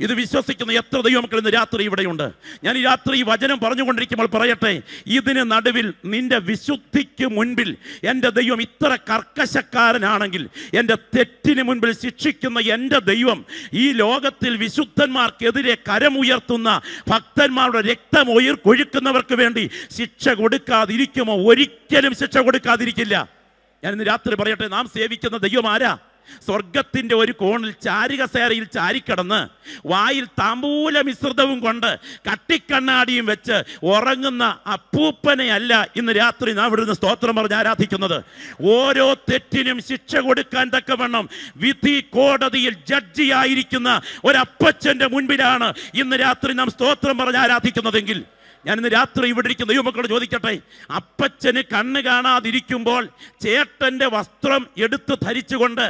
ഇത് വിശ്വസിക്കുന്ന എത്ര ദൈവമക്കൾ ഇന്ന് രാത്രി ഇവിടെയുണ്ട്? ഞാൻ ഈ രാത്രി ഈ വചനം പറഞ്ഞുകൊണ്ടിരിക്കുമ്പോൾ പറയട്ടെ, ഇതിന് നടുവിൽ നിന്റെ വിശുദ്ധിക്ക് മുൻപിൽ എൻ്റെ ദൈവം ഇത്ര കർക്കശക്കാരനാണെങ്കിൽ, എൻ്റെ തെറ്റിന് മുൻപിൽ ശിക്ഷിക്കുന്ന എൻ്റെ ദൈവം ഈ ലോകത്തിൽ വിശുദ്ധന്മാർക്കെതിരെ കരമുയർത്തുന്ന ഭക്തന്മാരുടെ രക്തം കൊഴുക്കുന്നവർക്ക് വേണ്ടി ശിക്ഷ കൊടുക്കാതിരിക്കുമോ? ഒരിക്കലും ശിക്ഷ കൊടുക്കാതിരിക്കില്ല. ഞാൻ ഇന്ന് രാത്രി പറയട്ടെ, നാം സേവിക്കുന്ന ദൈവം ആരാ? സ്വർഗത്തിൻ്റെ ഒരു കോണിൽ ചാരുകസേരയിൽ ചാരിക്കിടന്ന് വായിൽ താമ്പൂല മിശ്രിതവും കൊണ്ട് കട്ടിക്കണ്ണാടിയും വെച്ച് ഉറങ്ങുന്ന അപ്പൂപ്പനെയല്ല ഇന്ന് രാത്രി നാം ഇവിടുന്ന് സ്തോത്രം പറഞ്ഞ് ആരാധിക്കുന്നത്. ഓരോ തെറ്റിനും ശിക്ഷ കൊടുക്കാൻ തക്കവണ്ണം വിധി കോടതിയിൽ ജഡ്ജിയായിരിക്കുന്ന ഒരപ്പച്ചൻ്റെ മുൻപിലാണ് ഇന്ന് രാത്രി നാം സ്തോത്രം പറഞ്ഞ് ആരാധിക്കുന്നതെങ്കിൽ, ഞാൻ ഇന്ന് രാത്രി ഇവിടെ ഇരിക്കുന്ന ദൈവമക്കളോട് ചോദിക്കട്ടെ, അപ്പച്ചന് കണ്ണ് കാണാതിരിക്കുമ്പോൾ ചേട്ടൻ്റെ വസ്ത്രം എടുത്ത് ധരിച്ചുകൊണ്ട്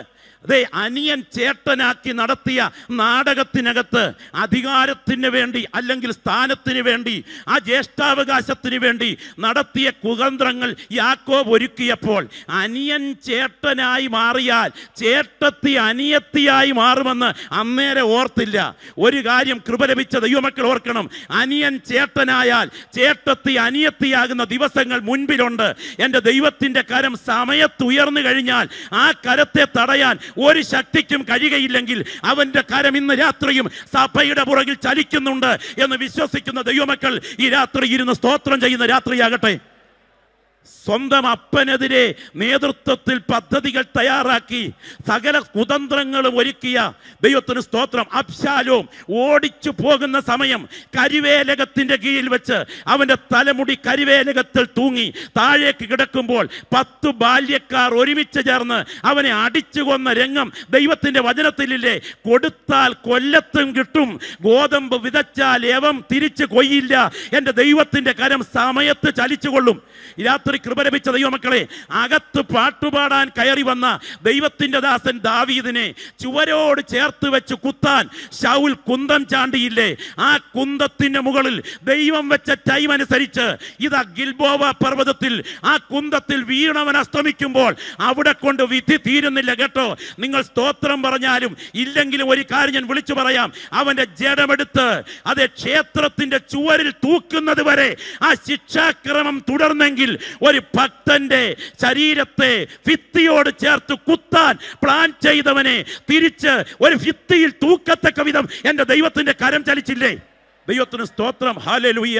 അനിയൻ ചേട്ടനാക്കി നടത്തിയ നാടകത്തിനകത്ത് അധികാരത്തിന് വേണ്ടി അല്ലെങ്കിൽ സ്ഥാനത്തിന് വേണ്ടി ആ ജ്യേഷ്ഠാവകാശത്തിന് വേണ്ടി നടത്തിയ കുതന്ത്രങ്ങൾ യാക്കോബ് ഒരുക്കിയപ്പോൾ അനിയൻ ചേട്ടനായി മാറിയാൽ ചേട്ടത്തി അനിയത്തിയായി മാറുമെന്ന് അന്നേരം ഓർത്തില്ല. ഒരു കാര്യം കൃപ ലഭിച്ച ദൈവമക്കൾ ഓർക്കണം, അനിയൻ ചേട്ടനായാൽ ചേട്ടത്തി അനിയത്തിയാകുന്ന ദിവസങ്ങൾ മുൻപിലുണ്ട്. എൻ്റെ ദൈവത്തിൻ്റെ കരം സമയത്തുയർന്നു കഴിഞ്ഞാൽ ആ കരത്തെ തടയാൻ ഒരു ശക്തിക്കും കഴിയുകയില്ലെങ്കിൽ അവന്റെ കരം ഇന്ന് രാത്രിയും സഭയുടെ പുറകിൽ ചലിക്കുന്നുണ്ട് എന്ന് വിശ്വസിക്കുന്ന ദൈവമക്കൾ ഈ രാത്രി ഇരുന്ന് സ്തോത്രം ചെയ്യുന്ന രാത്രിയാകട്ടെ. സ്വന്തം അപ്പനെതിരെ നേതൃത്വത്തിൽ പദ്ധതികൾ തയ്യാറാക്കി സകല കുതന്ത്രങ്ങളും ഒരുക്കിയ ദൈവത്തിന് സ്തോത്രം. അബ്ശാലോം ഓടിച്ചു പോകുന്ന സമയം കരിവേലകത്തിന്റെ കീഴിൽ വെച്ച് അവന്റെ തലമുടി കരിവേലകത്തിൽ തൂങ്ങി താഴേക്ക് കിടക്കുമ്പോൾ 10 ബാല്യക്കാർ ഒരുമിച്ച് ചേർന്ന് അവനെ അടിച്ചു കൊന്ന രംഗം ദൈവത്തിന്റെ വചനത്തിലില്ലേ? കൊടുത്താൽ കൊല്ലത്തും കിട്ടും, ഗോതമ്പ് വിതച്ചാൽ ഏവം തിരിച്ചു കൊയ്യില്ല, എൻ്റെ ദൈവത്തിന്റെ കരം സമയത്ത് ചലിച്ചുകൊള്ളും. രാത്രി രാത്രി കൃപ ലഭിച്ച ദൈവമക്കളെ, അകത്ത് പാട്ടുപാടാൻ കയറി വന്ന ദൈവത്തിന്റെ ദാസൻ ദാവീദിനെ ചുവരോട് ചേർത്ത് വെച്ച് കുത്താൻ ശൗൽ കുന്തം ചാണ്ടിയില്ലേ? ആ കുന്തത്തിന്റെ മുകളിൽ ദൈവം വെച്ച ടൈം അനുസരിച്ച് ഇതാ ഗിൽബോവ പർവ്വതത്തിൽ ആ കുന്തത്തിൽ വീണവൻ അസ്തമിക്കുമ്പോൾ അവിടെ കൊണ്ട് വിധി തീരുന്നില്ല കേട്ടോ. നിങ്ങൾ സ്തോത്രം പറഞ്ഞാലും ഇല്ലെങ്കിലും ഒരു കാര്യം ഞാൻ വിളിച്ചു പറയാം. അവന്റെ ജഡമെടുത്ത് അത് ക്ഷേത്രത്തിന്റെ ചുവരിൽ തൂക്കുന്നത് വരെ ആ ശിക്ഷാക്രമം തുടർന്നെങ്കിൽ ഒരു ഭക്തന്റെ ശരീരത്തെ ഭിത്തിയോട് ചേർത്ത് കുത്താൻ പ്ലാൻ ചെയ്തവനെ തിരിച്ച് ഒരു ഭിത്തിയിൽ തൂക്കത്തക്ക വിധം എന്റെ ദൈവത്തിന്റെ കരം ചലിച്ചില്ലേ? ദൈവത്തിന് സ്തോത്രം, ഹല്ലേലൂയ,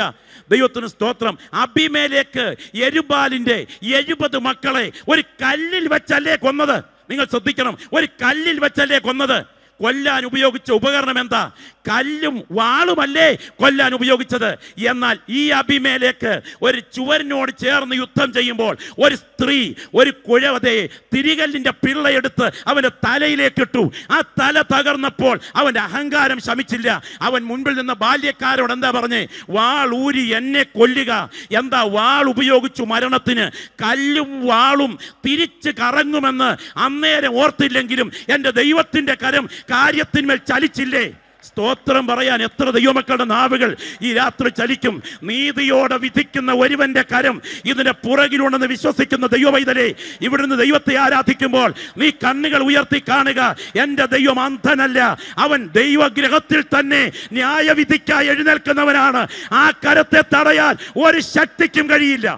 ദൈവത്തിന് സ്തോത്രം. അബീമേലെക്ക് യെരുബ്ബാലിന്റെ 70 മക്കളെ ഒരു കല്ലിൽ വെച്ചല്ലേ കൊന്നത്? നിങ്ങൾ ശ്രദ്ധിക്കണം, ഒരു കല്ലിൽ വെച്ചല്ലേ കൊന്നത്. കൊല്ലാൻ ഉപയോഗിച്ച ഉപകരണം എന്താ? കല്ലും വാളുമല്ലേ കൊല്ലാൻ ഉപയോഗിച്ചത്. എന്നാൽ ഈ അബീമേലെക്ക് ഒരു ചുവരിനോട് ചേർന്ന് യുദ്ധം ചെയ്യുമ്പോൾ ഒരു സ്ത്രീ ഒരു കുഴവതയെ തിരികല്ലിന്റെ പിള്ളയെടുത്ത് അവന്റെ തലയിലേക്ക് ഇട്ടു. ആ തല തകർന്നപ്പോൾ അവന്റെ അഹങ്കാരം ശമിച്ചില്ല. അവൻ മുൻപിൽ നിന്ന് ബാല്യക്കാരോട് എന്താ പറഞ്ഞേ? വാൾ ഊരി എന്നെ കൊല്ലുക. എന്താ വാൾ ഉപയോഗിച്ചു മരണത്തിന്? കല്ലും വാളും തിരിച്ച് കറങ്ങുമെന്ന് അന്നേരം ഓർത്തില്ലെങ്കിലും എൻ്റെ ദൈവത്തിന്റെ കരം കാര്യത്തിന്മേൽ ചലിച്ചില്ലേ? സ്തോത്രം പറയാൻ എത്ര ദൈവമക്കളുടെ നാവുകൾ ഈ രാത്രി ചലിക്കും? നീതിയോടെ വിധിക്കുന്ന ഒരുവന്റെ കരം ഇതിന്റെ പുറകിലുണ്ടെന്ന് വിശ്വസിക്കുന്ന ദൈവവൈതലേ, ഇവിടുന്ന് ദൈവത്തെ ആരാധിക്കുമ്പോൾ നീ കണ്ണുകൾ ഉയർത്തി കാണുക. എൻ്റെ ദൈവം അന്ധനല്ല, അവൻ ദൈവഗ്രഹത്തിൽ തന്നെ ന്യായവിധിക്കായി എഴുന്നേൽക്കുന്നവനാണ്. ആ കരത്തെ തടയാൻ ഒരു ശക്തിക്കും കഴിയില്ല.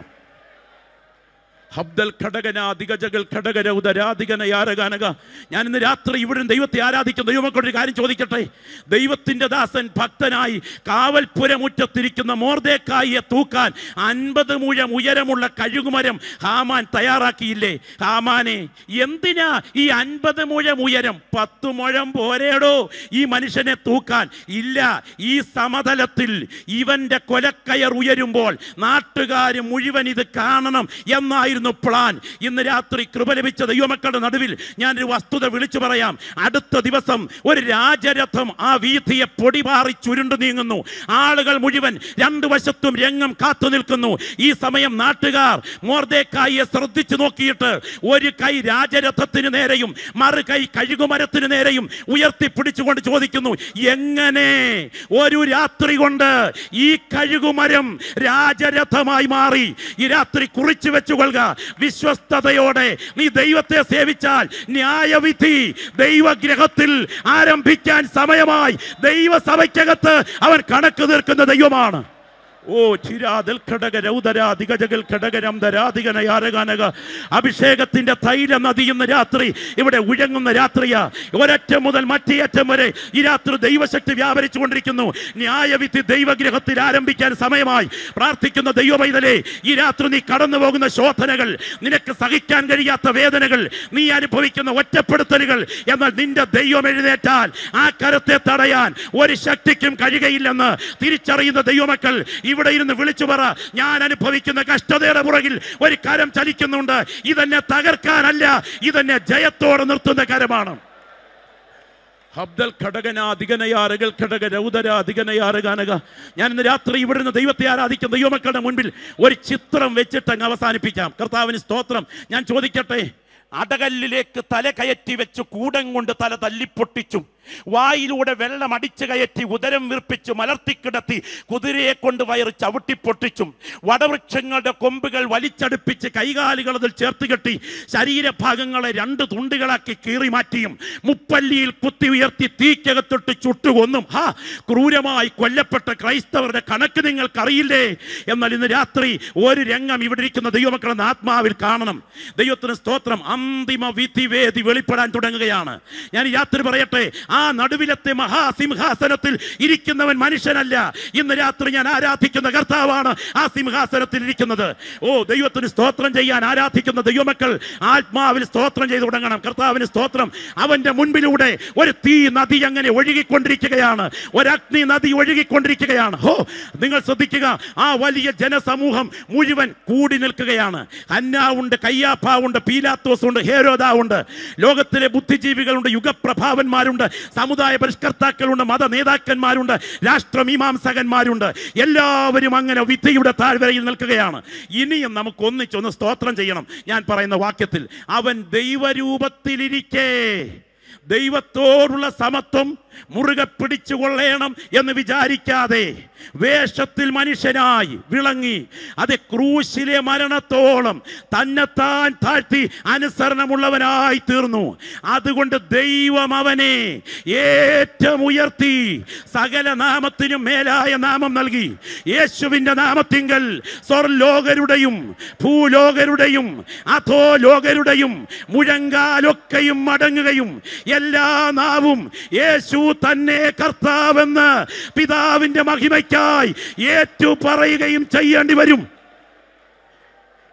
ഞാൻ ഇന്ന് രാത്രി ഇവിടെ ദൈവത്തെ ആരാധിക്കുന്ന ദൈവമക്കളൊരു കാര്യം ചോദിക്കട്ടെ. ദൈവത്തിന്റെ ദാസൻ ഭക്തനായി കാവൽപുരമുറ്റത്തിരിക്കുന്ന മൊർദെഖായിയെ തൂക്കാൻ 50 മുഴം ഉയരമുള്ള കഴുകുമരം ഹാമാൻ തയ്യാറാക്കിയില്ലേ? ഹാമാനെ, എന്തിനാ ഈ 50 മുഴം ഉയരം? 10 മുഴം പോരേടോ ഈ മനുഷ്യനെ തൂക്കാൻ? ഇല്ല, ഈ സമതലത്തിൽ ഇവന്റെ കൊലക്കയർ ഉയരുമ്പോൾ നാട്ടുകാർ മുഴുവൻ ഇത് കാണണം എന്നായിരുന്നു പ്ലാൻ. ഇന്ന് രാത്രി കൃപ ലഭിച്ച ദൈവമക്കളുടെ നടുവിൽ ഞാനൊരു വസ്തുത വിളിച്ചു പറയാം. അടുത്ത ദിവസം ഒരു രാജരഥം ആ വീഥിയെ പൊടിപാറി ചുരുണ്ടു നീങ്ങുന്നു. ആളുകൾ മുഴുവൻ 2 വശത്തും രംഗം കാത്തു നിൽക്കുന്നു. ഈ സമയം നാട്ടുകാർ മൊർദെഖായിയെ ശ്രദ്ധിച്ചു നോക്കിയിട്ട് ഒരു കൈ രാജരഥത്തിന് നേരെയും മറു കൈ കഴുകുമരത്തിന് നേരെയും ഉയർത്തിപ്പിടിച്ചുകൊണ്ട് ചോദിക്കുന്നു, എങ്ങനെ ഒരു രാത്രി കൊണ്ട് ഈ കഴുകുമരം രാജരഥമായി മാറി? ഈ രാത്രി കുറിച്ചു വെച്ചുകൊള്ളുക. വിശ്വസ്തയോടെ നീ ദൈവത്തെ സേവിച്ചാൽ ന്യായവിധി ദൈവഗ്രഹത്തിൽ ആരംഭിക്കാൻ സമയമായി. ദൈവസഭയ്ക്കകത്ത് അവൻ കണക്ക് തീർക്കുന്ന ദൈവമാണ്. അഭിഷേകത്തിന്റെ തൈല നദി ഇന്ന് രാത്രി ഇവിടെ ഉഴങ്ങുന്ന രാത്രിയാ. ഒരറ്റം മുതൽ മറ്റേ അറ്റം വരെ ഈ രാത്രി ദൈവശക്തി വ്യാപരിച്ചു കൊണ്ടിരിക്കുന്നു. ന്യായവിധി ദൈവഗ്രഹത്തിൽ ആരംഭിക്കാൻ സമയമായി. പ്രാർത്ഥിക്കുന്ന ദൈവമൈതലേ, ഈ രാത്രി നീ കടന്നു പോകുന്ന ശോധനകൾ, നിനക്ക് സഹിക്കാൻ കഴിയാത്ത വേദനകൾ, നീ അനുഭവിക്കുന്ന ഒറ്റപ്പെടുത്തലുകൾ, എന്നാൽ നിന്റെ ദൈവം എഴുന്നേറ്റാൽ ആ കരത്തെ തടയാൻ ഒരു ശക്തിക്കും കഴിയുകയില്ലെന്ന് തിരിച്ചറിയുന്ന ദൈവമക്കൾ ഇവിടെ ഇരുന്ന് വിളിച്ചു പറ, ഞാൻ അനുഭവിക്കുന്ന കഷ്ടതയുടെ പുറകിൽ ഒരു കരം ചലിക്കുന്നുണ്ട്. ഇതെന്നെ തകർക്കാനല്ല, ഇതെന്നെ ജയത്തോടെ നിർത്തുന്ന കരമാണ്. ഞാൻ ഇന്ന് രാത്രി ഇവിടുന്ന് ദൈവത്തെ ആരാധിക്കുന്ന ദൈവമക്കളുടെ മുൻപിൽ ഒരു ചിത്രം വെച്ചിട്ട് അങ്ങ് അവസാനിപ്പിക്കാം. കർത്താവിന് സ്തോത്രം. ഞാൻ ചോദിക്കട്ടെ, അടകല്ലിലേക്ക് തല കയറ്റി വെച്ച് കൂടം കൊണ്ട് തല തല്ലിപ്പൊട്ടിച്ചും വായിലൂടെ വെള്ളം അടിച്ചു കയറ്റി ഉദരം വീർപ്പിച്ചു മലർത്തിക്കിടത്തി കുതിരയെ കൊണ്ട് വയറ് ചവിട്ടിപ്പൊട്ടിച്ചും വടവൃക്ഷങ്ങളുടെ കൊമ്പുകൾ വലിച്ചടുപ്പിച്ച് കൈകാലുകൾ അതിൽ ചേർത്ത് കെട്ടി ശരീരഭാഗങ്ങളെ 2 തുണ്ടുകളാക്കി കീറി മാറ്റിയും മുപ്പല്ലിയിൽ കുത്തി ഉയർത്തി തീക്കകത്തൊട്ട് ചുട്ടുകൊന്നും ക്രൂരമായി കൊല്ലപ്പെട്ട ക്രൈസ്തവരുടെ കണക്ക് നിങ്ങൾക്കറിയില്ലേ? എന്നാൽ ഇന്ന് രാത്രി ഒരു രംഗം ഇവിടെ ഇരിക്കുന്ന ദൈവമക്കളെന്ന് ആത്മാവിൽ കാണണം. ദൈവത്തിന് സ്തോത്രം. അന്തിമ വിധിവേദി വെളിപ്പെടാൻ തുടങ്ങുകയാണ്. ഞാൻ ഈ രാത്രി പറയട്ടെ, ആ നടുവിലത്തെ മഹാസിംഹാസനത്തിൽ ഇരിക്കുന്നവൻ മനുഷ്യനല്ല. ഇന്ന് രാത്രി ഞാൻ ആരാധിക്കുന്ന കർത്താവാണ് ആ സിംഹാസനത്തിൽ ഇരിക്കുന്നത്. ദൈവത്തിന് സ്തോത്രം ചെയ്യാൻ ആരാധിക്കുന്ന ദൈവമക്കൾ ആത്മാവിൽ സ്തോത്രം ചെയ്തു തുടങ്ങണം. കർത്താവിന് സ്തോത്രം. അവന്റെ മുൻപിലൂടെ ഒരു തീ നദി അങ്ങനെ ഒഴുകിക്കൊണ്ടിരിക്കുകയാണ്, ഒരു അഗ്നി നദി ഒഴുകിക്കൊണ്ടിരിക്കുകയാണ്. നിങ്ങൾ ശ്രദ്ധിക്കുക, ആ വലിയ ജനസമൂഹം മുഴുവൻ കൂടി നിൽക്കുകയാണ്. ഹന്നാവുണ്ട്, കയ്യാഫാവുണ്ട്, പീലാത്തോസ് ഉണ്ട്, ഹേരോദാവുണ്ട്, ലോകത്തിലെ ബുദ്ധിജീവികളുണ്ട്, യുഗപ്രഭാവന്മാരുണ്ട്, സമുദായ പരിഷ്കർത്താക്കളുണ്ട്, മത നേതാക്കന്മാരുണ്ട്, രാഷ്ട്രമീമാംസകന്മാരുണ്ട്. എല്ലാവരും അങ്ങനെ വിധിയുടെ താഴ്വരയിൽ നിൽക്കുകയാണ്. ഇനിയും നമുക്ക് ഒന്നിച്ചൊന്ന് സ്തോത്രം ചെയ്യണം. ഞാൻ പറയുന്ന വാക്യത്തിൽ അവൻ ദൈവരൂപത്തിലിരിക്കെ ദൈവത്തോടുള്ള സമത്വം മുറുകെ പിടിച്ചുകൊള്ളണം എന്ന് വിചാരിക്കാതെ വേഷത്തിൽ മനുഷ്യനായി വിളങ്ങി അത് ക്രൂശിലെ മരണത്തോളം തന്നെത്താൻ താഴ്ത്തി അനുസരണമുള്ളവനായി തീർന്നു. അതുകൊണ്ട് ദൈവം അവനെ ഏറ്റവും ഉയർത്തി സകല നാമത്തിനും മേലായ നാമം നൽകി. യേശുവിൻ്റെ നാമത്തിങ്കൽ സ്വർലോകരുടെയും ഭൂലോകരുടെയും അധോലോകരുടെയും മുഴങ്കാലൊക്കെയും മടങ്ങുകയും എല്ലാ നാവും യേശു തന്നെ കർത്താവെന്ന് പിതാവിന്റെ മഹിമയ്ക്കായി ഏറ്റു പറയുകയും ചെയ്യേണ്ടി വരും.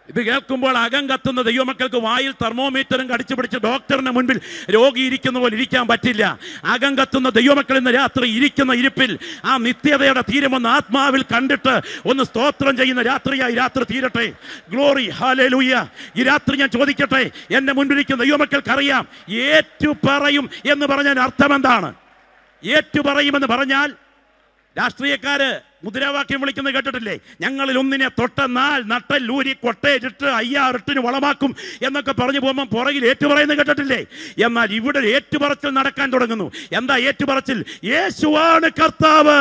ഇത് കേൾക്കുമ്പോൾ അകം കത്തുന്ന ദൈവമക്കൾക്ക് വായിൽ തെർമോമീറ്ററും കടിച്ചു പിടിച്ച് ഡോക്ടറിന് മുൻപിൽ രോഗി ഇരിക്കുന്ന പോലെ ഇരിക്കാൻ പറ്റില്ല. അകം കത്തുന്ന ദൈവമക്കൾ ഇന്ന് രാത്രി ഇരിക്കുന്ന ഇരിപ്പിൽ ആ നിത്യതയുടെ തീരമൊന്ന് ആത്മാവിൽ കണ്ടിട്ട് ഒന്ന് സ്തോത്രം ചെയ്യുന്ന രാത്രിയായി രാത്രി തീരട്ടെ. Glory, hallelujah. ഈ രാത്രി ഞാൻ ചോദിക്കട്ടെ, എന്റെ മുൻപിലിരിക്കുന്ന ദൈവമക്കൾക്കറിയാം ഏറ്റു പറയും എന്ന് പറഞ്ഞാൽ അർത്ഥം എന്താണ്? ഏറ്റു പറയുമെന്ന് പറഞ്ഞാൽ രാഷ്ട്രീയക്കാര് മുദ്രാവാക്യം വിളിക്കുന്നത് കേട്ടിട്ടില്ലേ? ഞങ്ങളിൽ ഒന്നിനെ തൊട്ടെന്നാൽ നട്ടല്ലൂരി കൊട്ടേറ്റിട്ട് അയ്യാറിട്ടിന് വളമാക്കും എന്നൊക്കെ പറഞ്ഞു പോകുമ്പോൾ പുറകിൽ ഏറ്റുപറയുന്നത് കേട്ടിട്ടില്ലേ? എന്നാൽ ഇവിടെ ഏറ്റുപറച്ചിൽ നടക്കാൻ തുടങ്ങുന്നു. എന്താ ഏറ്റുപറച്ചിൽ? യേശുവാണ് കർത്താവ്.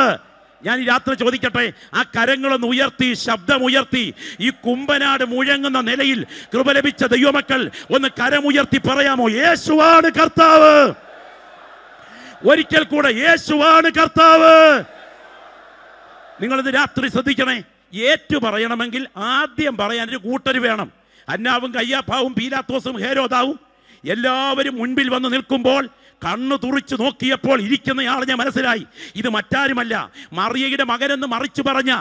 ഞാൻ ഈ രാത്രി ചോദിക്കട്ടെ, ആ കരങ്ങളൊന്ന് ഉയർത്തി, ശബ്ദമുയർത്തി, ഈ കുമ്പനാട് മുഴങ്ങുന്ന നിലയിൽ കൃപ ലഭിച്ച ദൈവമക്കൾ ഒന്ന് കരമുയർത്തി പറയാമോ? യേശുവാണ് കർത്താവ്. ഒരിക്കൽ കൂടെ, യേശുവാണ് കർത്താവ്. നിങ്ങളിത് രാത്രി ശ്രദ്ധിക്കണേ. ഏറ്റു പറയണമെങ്കിൽ ആദ്യം പറയാൻ ഒരു കൂട്ടർ വേണം. അന്നാവും കയ്യാപ്പാവും പീലാത്തോസും ഹേരോദാവും എല്ലാവരും മുൻപിൽ വന്ന് നിൽക്കുമ്പോൾ കണ്ണു തുറിച്ചു നോക്കിയപ്പോൾ ഇരിക്കുന്നയാൾ ഞാൻ മനസ്സിലായി, ഇത് മറ്റാരുമല്ല, മറിയയുടെ മകനെന്ന് മറിച്ചു പറഞ്ഞ,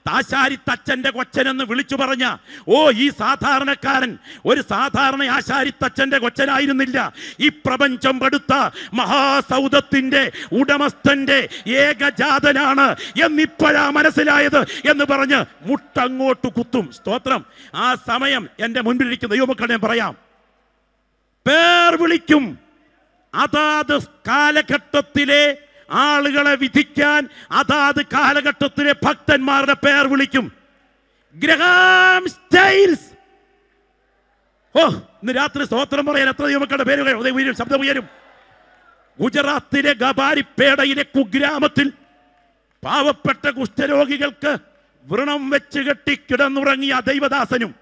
താശാരി തച്ചന്റെ കൊച്ചനെന്ന് വിളിച്ചു പറഞ്ഞ, ഓ ഈ സാധാരണക്കാരൻ ഒരു സാധാരണ ആശാരി തച്ചന്റെ കൊച്ചനായിരുന്നില്ല, ഈ പ്രപഞ്ചം പടുത്ത മഹാസൗധത്തിന്റെ ഉടമസ്ഥന്റെ ഏകജാതനാണ് എന്നിപ്പോഴാ മനസ്സിലായത് എന്ന് പറഞ്ഞ് മുട്ടങ്ങോട്ട് കുത്തും. സ്തോത്രം. ആ സമയം എൻ്റെ മുൻപിലിരിക്കുന്ന ദൈവമക്കളെ ഞാൻ പറയാം, പേർ വിളിക്കും. അതാത് കാലഘട്ടത്തിലെ ആളുകളെ വിധിക്കാൻ അതാത് കാലഘട്ടത്തിലെ ഭക്തന്മാരുടെ പേർ വിളിക്കും. Graham styles. ഓ, ഇന്ന് രാത്രി സ്തോത്രം പറയാൻ എത്ര ദൈവമക്കളുടെ പേരുകൾ ശബ്ദം ഉയരും. ഗുജറാത്തിലെ ഗബാരിപ്പേടയിലെ കുഗ്രാമത്തിൽ പാവപ്പെട്ട കുഷ്ഠരോഗികൾക്ക് വ്രണം വെച്ച് കെട്ടി കിടന്നുറങ്ങിയ ദൈവദാസനും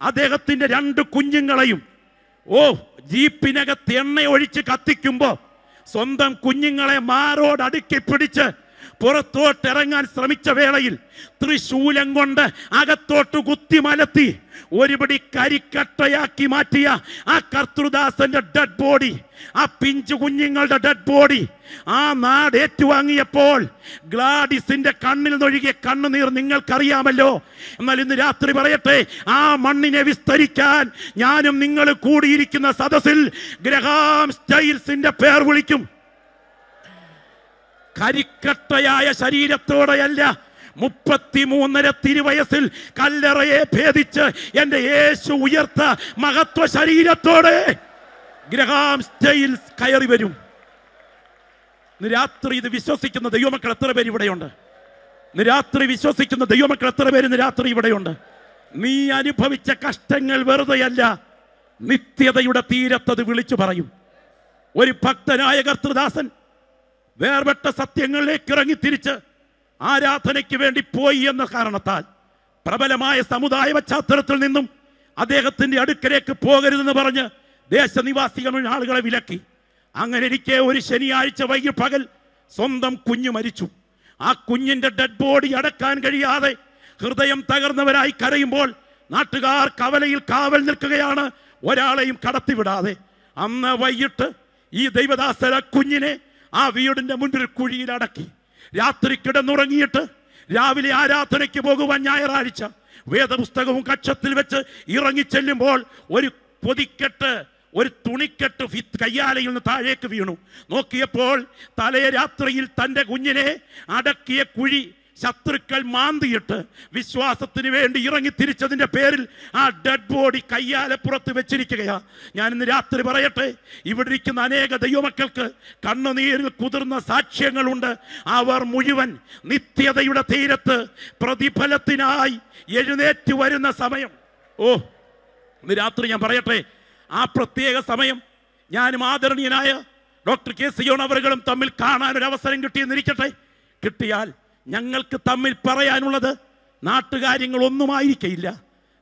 അദ്ദേഹത്തിന്റെ 2 കുഞ്ഞുങ്ങളെയും ജീപ്പിനകത്ത് എണ്ണ ഒഴിച്ച് കത്തിക്കുമ്പോ സ്വന്തം കുഞ്ഞുങ്ങളെ മാറോട് അടുക്കി പിടിച്ച് പുറത്തോട്ടിറങ്ങാൻ ശ്രമിച്ച വേളയിൽ ത്രിശൂലം കൊണ്ട് അകത്തോട്ട് കുത്തിമലത്തി ഒരുപടി കരിക്കട്ടയാക്കി മാറ്റിയ ആ കർത്തൃദാസന്റെ ഡെഡ് ബോഡി, ആ പിഞ്ചു കുഞ്ഞുങ്ങളുടെ ഡെഡ് ബോഡി ആ നാട് ഏറ്റുവാങ്ങിയപ്പോൾ ഗ്ലാഡിസിന്റെ കണ്ണിൽ നിന്നൊഴുകിയ കണ്ണുനീർ നിങ്ങൾക്കറിയാമല്ലോ. എന്നാൽ ഇന്ന് രാത്രി പറയട്ടെ, ആ മണ്ണിനെ വിസ്തരിക്കാൻ ഞാനും നിങ്ങൾ കൂടിയിരിക്കുന്ന സദസ്സിൽ ഗ്രഹാം സ്റ്റൈൽസിന്റെ പേർ വിളിക്കും. കരിക്കട്ടയായ ശരീരത്തോടെയല്ല, 33 തിരുവയസ്സിൽ കല്ലറയെ ഭേദിച്ച് എന്റെ യേശു ഉയർത്ത മഹത്വ ശരീരത്തോടെ ഗ്രഹാം സ്റ്റൈൽസ് കയറി വരും. ഇന്ന് രാത്രി ഇത് വിശ്വസിക്കുന്ന ദൈവമക്കൾ എത്ര പേര് ഇവിടെയുണ്ട്? ഇന്ന് രാത്രി വിശ്വസിക്കുന്ന ദൈവമക്കൾ എത്ര പേര് ഇന്ന് രാത്രി ഇവിടെയുണ്ട്? നീ അനുഭവിച്ച കഷ്ടങ്ങൾ വെറുതെയല്ല, നിത്യതയുടെ തീരത്തത് വിളിച്ചു പറയും. ഒരു ഭക്തനായ കർത്തൃദാസൻ വേർപെട്ട സത്യങ്ങളിലേക്ക് ഇറങ്ങി തിരിച്ച് ആരാധനയ്ക്ക് വേണ്ടി പോയി എന്ന കാരണത്താൽ പ്രബലമായ സമുദായ പശ്ചാത്തലത്തിൽ നിന്നും അദ്ദേഹത്തിന്റെ അടുക്കലേക്ക് പോകരുതെന്ന് പറഞ്ഞ് ദേശനിവാസികളുടെ ആളുകളെ വിലക്കി. അങ്ങനെ ഇരിക്കെ ഒരു ശനിയാഴ്ച വൈകിട്ട് പകൽ സ്വന്തം കുഞ്ഞു മരിച്ചു. ആ കുഞ്ഞിന്റെ ഡെഡ് ബോഡി അടക്കാൻ കഴിയാതെ ഹൃദയം തകർന്നവരായി കരയുമ്പോൾ നാട്ടുകാർ കവലയിൽ കാവൽ നിൽക്കുകയാണ്, ഒരാളെയും കടത്തിവിടാതെ. അന്ന് വൈകിട്ട് ഈ ദൈവദാസര കുഞ്ഞിനെ ആ വീടിന്റെ മുൻപിൽ കുഴിയിൽ അടക്കി. രാത്രി കിടന്നുറങ്ങിയിട്ട് രാവിലെ ആരാധനയ്ക്ക് പോകുവാൻ ഞായറാഴ്ച വേദപുസ്തകവും കക്ഷത്തിൽ വെച്ച് ഇറങ്ങിച്ചെല്ലുമ്പോൾ ഒരു പൊതിക്കെട്ട്, ഒരു തുണിക്കെട്ട് കയ്യാലയിൽ നിന്ന് താഴേക്ക് വീണു. നോക്കിയപ്പോൾ തലേ രാത്രിയിൽ തൻ്റെ കുഞ്ഞിനെ അടക്കിയ കുഴി ശത്രുക്കൾ മാന്തിയിട്ട് വിശ്വാസത്തിന് വേണ്ടി ഇറങ്ങി തിരിച്ചതിൻ്റെ പേരിൽ ആ ഡെഡ് ബോഡി കയ്യാലപ്പുറത്ത് വെച്ചിരിക്കുകയാ. ഞാൻ ഇന്ന് രാത്രി പറയട്ടെ, ഇവിടെ ഇരിക്കുന്ന അനേക ദൈവമക്കൾക്ക് കണ്ണുനീരിൽ കുതിർന്ന സാക്ഷ്യങ്ങളുണ്ട്. അവർ മുഴുവൻ നിത്യതയുടെ തീരത്ത് പ്രതിഫലത്തിനായി എഴുന്നേറ്റ് വരുന്ന സമയം. ഇന്ന് രാത്രി ഞാൻ പറയട്ടെ, ആ പ്രത്യേക സമയം ഞാനും ആദരണീയനായ ഡോക്ടർ കെ സിയോൺ അവர்களுം തമ്മിൽ കാണാനൊരവസരം കിട്ടിയെന്നിരിക്കട്ടെ. കിട്ടിയാൽ ഞങ്ങൾക്ക് തമ്മിൽ പറയാനുള്ളത് നാട്ടുകാര്യങ്ങളൊന്നുമായിരിക്കയില്ല.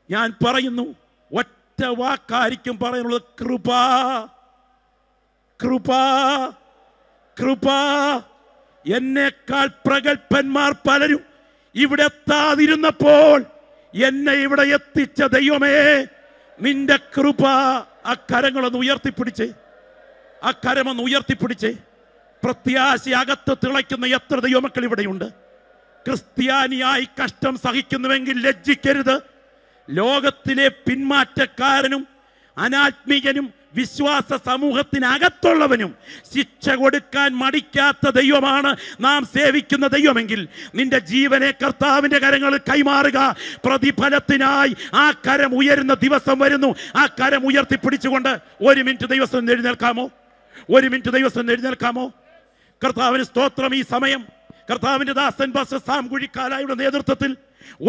ഞാൻ പറയുന്നു, ഒറ്റ വാക്കായിരിക്കും പറയാനുള്ളത്: കൃപ, കൃപ, കൃപ. എന്നേക്കാൾ പ്രഗത്ഭന്മാർ പലരും ഇവിടെ എത്താതിരുന്നപ്പോൾ എന്നെ ഇവിടെ എത്തിച്ച ദൈവമേ, നിന്റെ കൃപ. ആ കരങ്ങളൊന്ന് ഉയർത്തിപ്പിടിച്ചേ, ആ കരമൊന്ന് ഉയർത്തിപ്പിടിച്ചേ. പ്രത്യാശ അകത്ത് തിളയ്ക്കുന്ന എത്ര ദൈവമക്കൾ ഇവിടെയുണ്ട്. ക്രിസ്ത്യാനിയായി കഷ്ടം സഹിക്കുന്നുവെങ്കിൽ ലജ്ജിക്കരുത്. ലോകത്തിലെ പിന്മാറ്റക്കാരനും അനാത്മീയനും വിശ്വാസ സമൂഹത്തിനകത്തുള്ളവനും ശിക്ഷ കൊടുക്കാൻ മടിക്കാത്ത ദൈവമാണ് നാം സേവിക്കുന്ന ദൈവമെങ്കിൽ നിന്റെ ജീവനെ കർത്താവിൻ്റെ കരങ്ങളിൽ കൈമാറുക. പ്രതിഫലത്തിനായി ആ കരം ഉയരുന്ന ദിവസം വരുന്നു. ആ കരം ഉയർത്തിപ്പിടിച്ചുകൊണ്ട് ഒരു മിനിറ്റ് ദൈവം എഴുന്നേൽക്കാമോ? ഒരു മിനിറ്റ് ദൈവം എഴുന്നേൽക്കാമോ? കർത്താവിന് സ്തോത്രം. ഈ സമയം കർത്താവിൻ്റെ ദാസൻ പാസ്റ്റർ സാം കുഴിക്കാലായുടെ നേതൃത്വത്തിൽ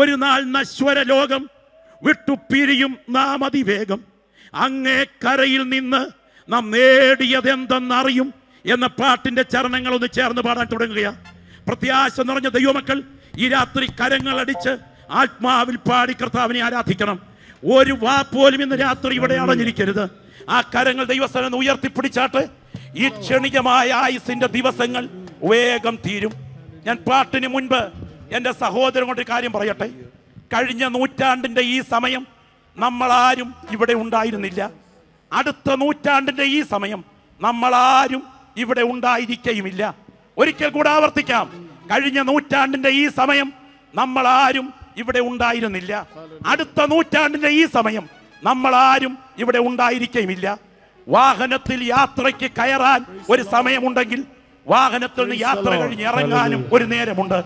ഒരു നാൾ നശ്വര ലോകം വിട്ടുപിരിയും നാം അതിവേഗം, അങ്ങേ കരയിൽ നിന്ന് നാം നേടിയതെന്തെന്നറിയും എന്ന പാട്ടിൻ്റെ ചരണങ്ങളൊന്ന് ചേർന്ന് പാടാൻ തുടങ്ങുകയാണ്. പ്രത്യാശ നിറഞ്ഞ ദൈവമക്കൾ ഈ രാത്രി കരങ്ങളടിച്ച് ആത്മാവിൽ പാടി കർത്താവിനെ ആരാധിക്കണം. ഒരു വാ പോലും ഇന്ന് രാത്രി ഇവിടെ അടഞ്ഞിരിക്കരുത്. ആ കരങ്ങൾ ദൈവസ്ഥലം ഉയർത്തിപ്പിടിച്ചാട്ട് ഈ ക്ഷണികമായ ആയുസിന്റെ ദിവസങ്ങൾ വേഗം തീരും. ഞാൻ പാട്ടിന് മുൻപ് എൻ്റെ സഹോദരൻ കൊണ്ടൊരു കാര്യം പറയട്ടെ. കഴിഞ്ഞ നൂറ്റാണ്ടിൻ്റെ ഈ സമയം നമ്മളാരും ഇവിടെ ഉണ്ടായിരുന്നില്ല. അടുത്ത നൂറ്റാണ്ടിൻ്റെ ഈ സമയം നമ്മളാരും ഇവിടെ ഉണ്ടായിരിക്കുകയുമില്ല. ഒരിക്കൽ കൂടെ ആവർത്തിക്കാം, കഴിഞ്ഞ നൂറ്റാണ്ടിൻ്റെ ഈ സമയം നമ്മളാരും ഇവിടെ ഉണ്ടായിരുന്നില്ല. അടുത്ത നൂറ്റാണ്ടിൻ്റെ ഈ സമയം നമ്മളാരും ഇവിടെ ഉണ്ടായിരിക്കുകയുമില്ല. വാഹനത്തിൽ യാത്രയ്ക്ക് കയറാൻ ഒരു സമയമുണ്ടെങ്കിൽ വാഹനത്തിൽ നിന്ന് യാത്ര കഴിഞ്ഞ് ഇറങ്ങാനും ഒരു നേരമുണ്ട്.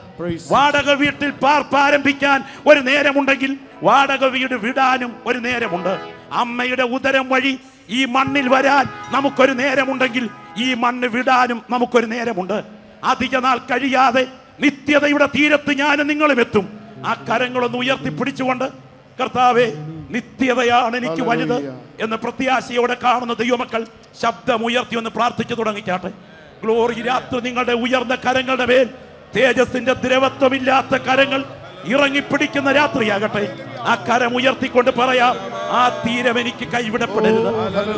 വാടക വീട്ടിൽ പാർപ്പാരംഭിക്കാൻ ഒരു നേരമുണ്ടെങ്കിൽ വാടക വീട് വിടാനും ഒരു നേരമുണ്ട്. അമ്മയുടെ ഉദരം വഴി ഈ മണ്ണിൽ വരാൻ നമുക്കൊരു നേരമുണ്ടെങ്കിൽ ഈ മണ്ണ് വിടാനും നമുക്കൊരു നേരമുണ്ട്. അധിക നാൾ കഴിയാതെ നിത്യതയുടെ തീരത്ത് ഞാനും നിങ്ങളും എത്തും. ആ കരങ്ങളൊന്ന് ഉയർത്തിപ്പിടിച്ചുകൊണ്ട് കർത്താവേ, നിത്യതയാണ് എനിക്ക് വലുത് എന്ന് പ്രത്യാശയോടെ കാണുന്ന ദൈവമക്കൾ ശബ്ദമുയർത്തി ഒന്ന് പ്രാർത്ഥിച്ചു തുടങ്ങിക്കാട്ടെ. ഗ്ലോറി, രാത്രി നിങ്ങളുടെ ഉയർന്ന കരങ്ങളുടെ മേൽ തേജസ്സിന്റെ ദ്രവത്വമില്ലാത്ത കരങ്ങൾ ഇറങ്ങിപ്പിടിക്കുന്ന രാത്രിയാകട്ടെ. ആ കരം ഉയർത്തിക്കൊണ്ട് പറയാം, ആ തീരം എനിക്ക് കൈവിടപ്പെടരുത്.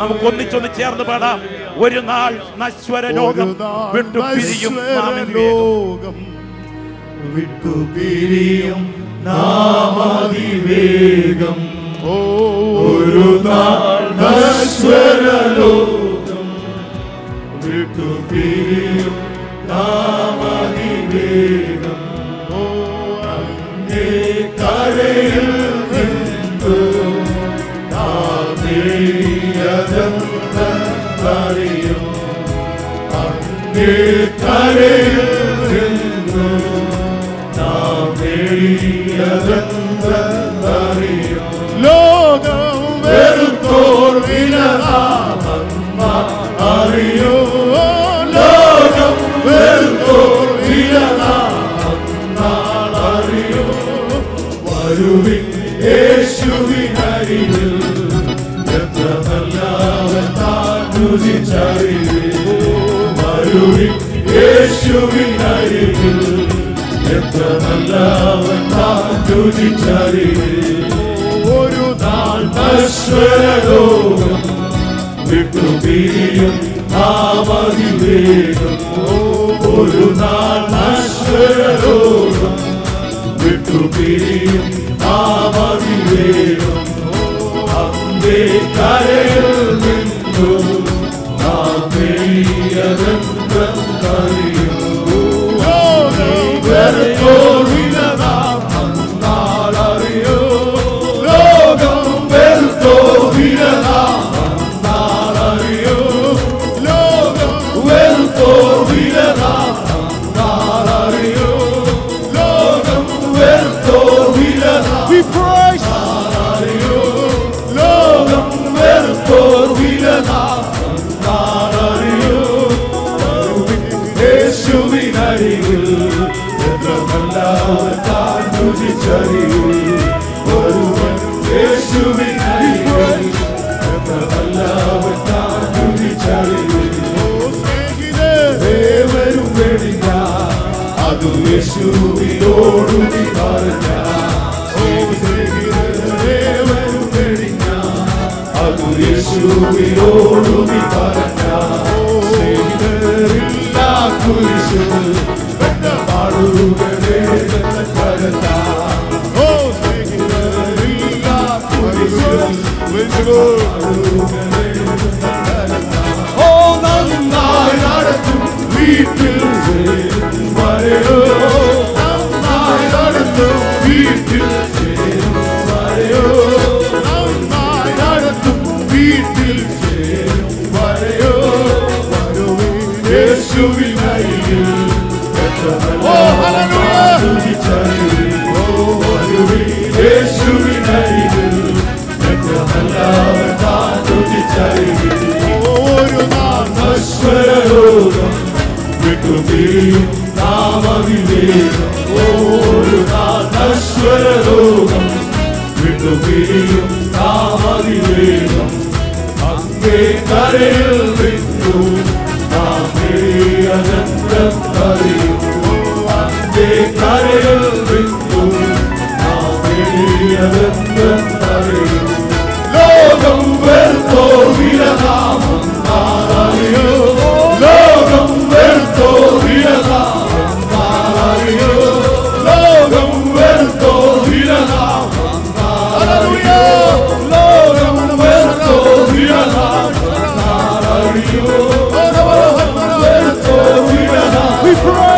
നമുക്ക് ഒന്നിച്ചൊന്ന് ചേർന്ന് പാടാം. ഒരു നാൾ നശ്വര ലോകം വിട്ടുപിരിയും നാം അതിവേഗം. ഒരു നാൾ നശ്വര ലോകം വിട്ടുപിരിയും നാം അതിവേഗം. അങ്ങേ കരയിൽ നിന്നു നാം നേടിയതെന്തെന്നറിയും. അങ്ങേ കരയിൽ നിന്നു നാം നേടിയതെന്തെന്നറിയും. ലോകം വെറുത്തോർ വിലനാമന്മാർ അറിയോ. ലോകം വെറുത്തോർ വിലനാമന്മാർ അറിയോ. വരുവിൻ യേശുവിനരികിൽ, എത്ര നല്ലവൻ താൻ രുചിച്ചറിവേ. വരുവിൻ യേശുവിനരികിൽ, എത്ര നല്ലവൻ താൻ രുചിച്ചറിവേ. ഒരു നാൾ നശ്വര ലോകം വിട്ടുപിരിയും നാം അതിവേഗം. ഒരു നാൾ നശ്വര ലോകം വിട്ടുപിരിയും നാം അതിവേഗം. അങ്ങേ കരയിൽ നിന്നു നാം നേടിയതെന്തെന്നറിയും. അറിയോ. ലോകം വെറുത്തോ വിലനാറിയോ. ലോകം വെറുത്തോ വിലനാറിയോ. ലോകം യേശുവിനരികിൽ എത്ര നല്ലവൻ താൻ രുചിച്ചറിവിൽ ഒരുവൻ യേശുവിനരികിൽ എത്ര നല്ലവൻ താൻ രുചിച്ചറിവിൽ ദേവരും വെടിഞ്ഞ അതു യേശുവിനോടു നീ പറഞ്ഞ ദേവരും വെടിഞ്ഞ അതു യേശുവിനോടു നീ പറഞ്ഞ സ്നേഹിതരില്ല കുരിശു പാടുകളെ കരത്ത ഓ സ്നേഹിതരില്ല കുരിശു ഓ നന്നായി നടത്തും വീട്ടിൽ വരെയോ നന്നായി നടത്തും വീട്ടിൽ വരെയോ നന്നായി നടത്തും വീട്ടിൽ വരെയോ യേശുവിനരികിൽ ഓ ഹല്ലേലൂയ യേശുവിനരികിൽ എത്ര നല്ലവൻ താൻ രുചിച്ചറിവിൽ ഒരു നശ്വരലോകം വിട്ടുപിരിയും നാമവിവേകം ഒരു നശ്വരലോകം വിട്ടുപിരിയും നാമവിവേകം അങ്ങേ കരയിൽ വിട്ടു നാം അനന്തം അറിയും അങ്ങേ കരയിൽ വിട്ടു നാം അനന്തം അറിയും ലോകം വെറുത്തോ വിലനാമം അറിയോ ലോകം വെറുത്തോ വിലനാമം അറിയോ ലോകം വെറുത്തോ വിലനാമം അറിയോ ലോകം വെറുത്തോ വിലനാമം അറിയോ വെറുത്തോ വിലനാമം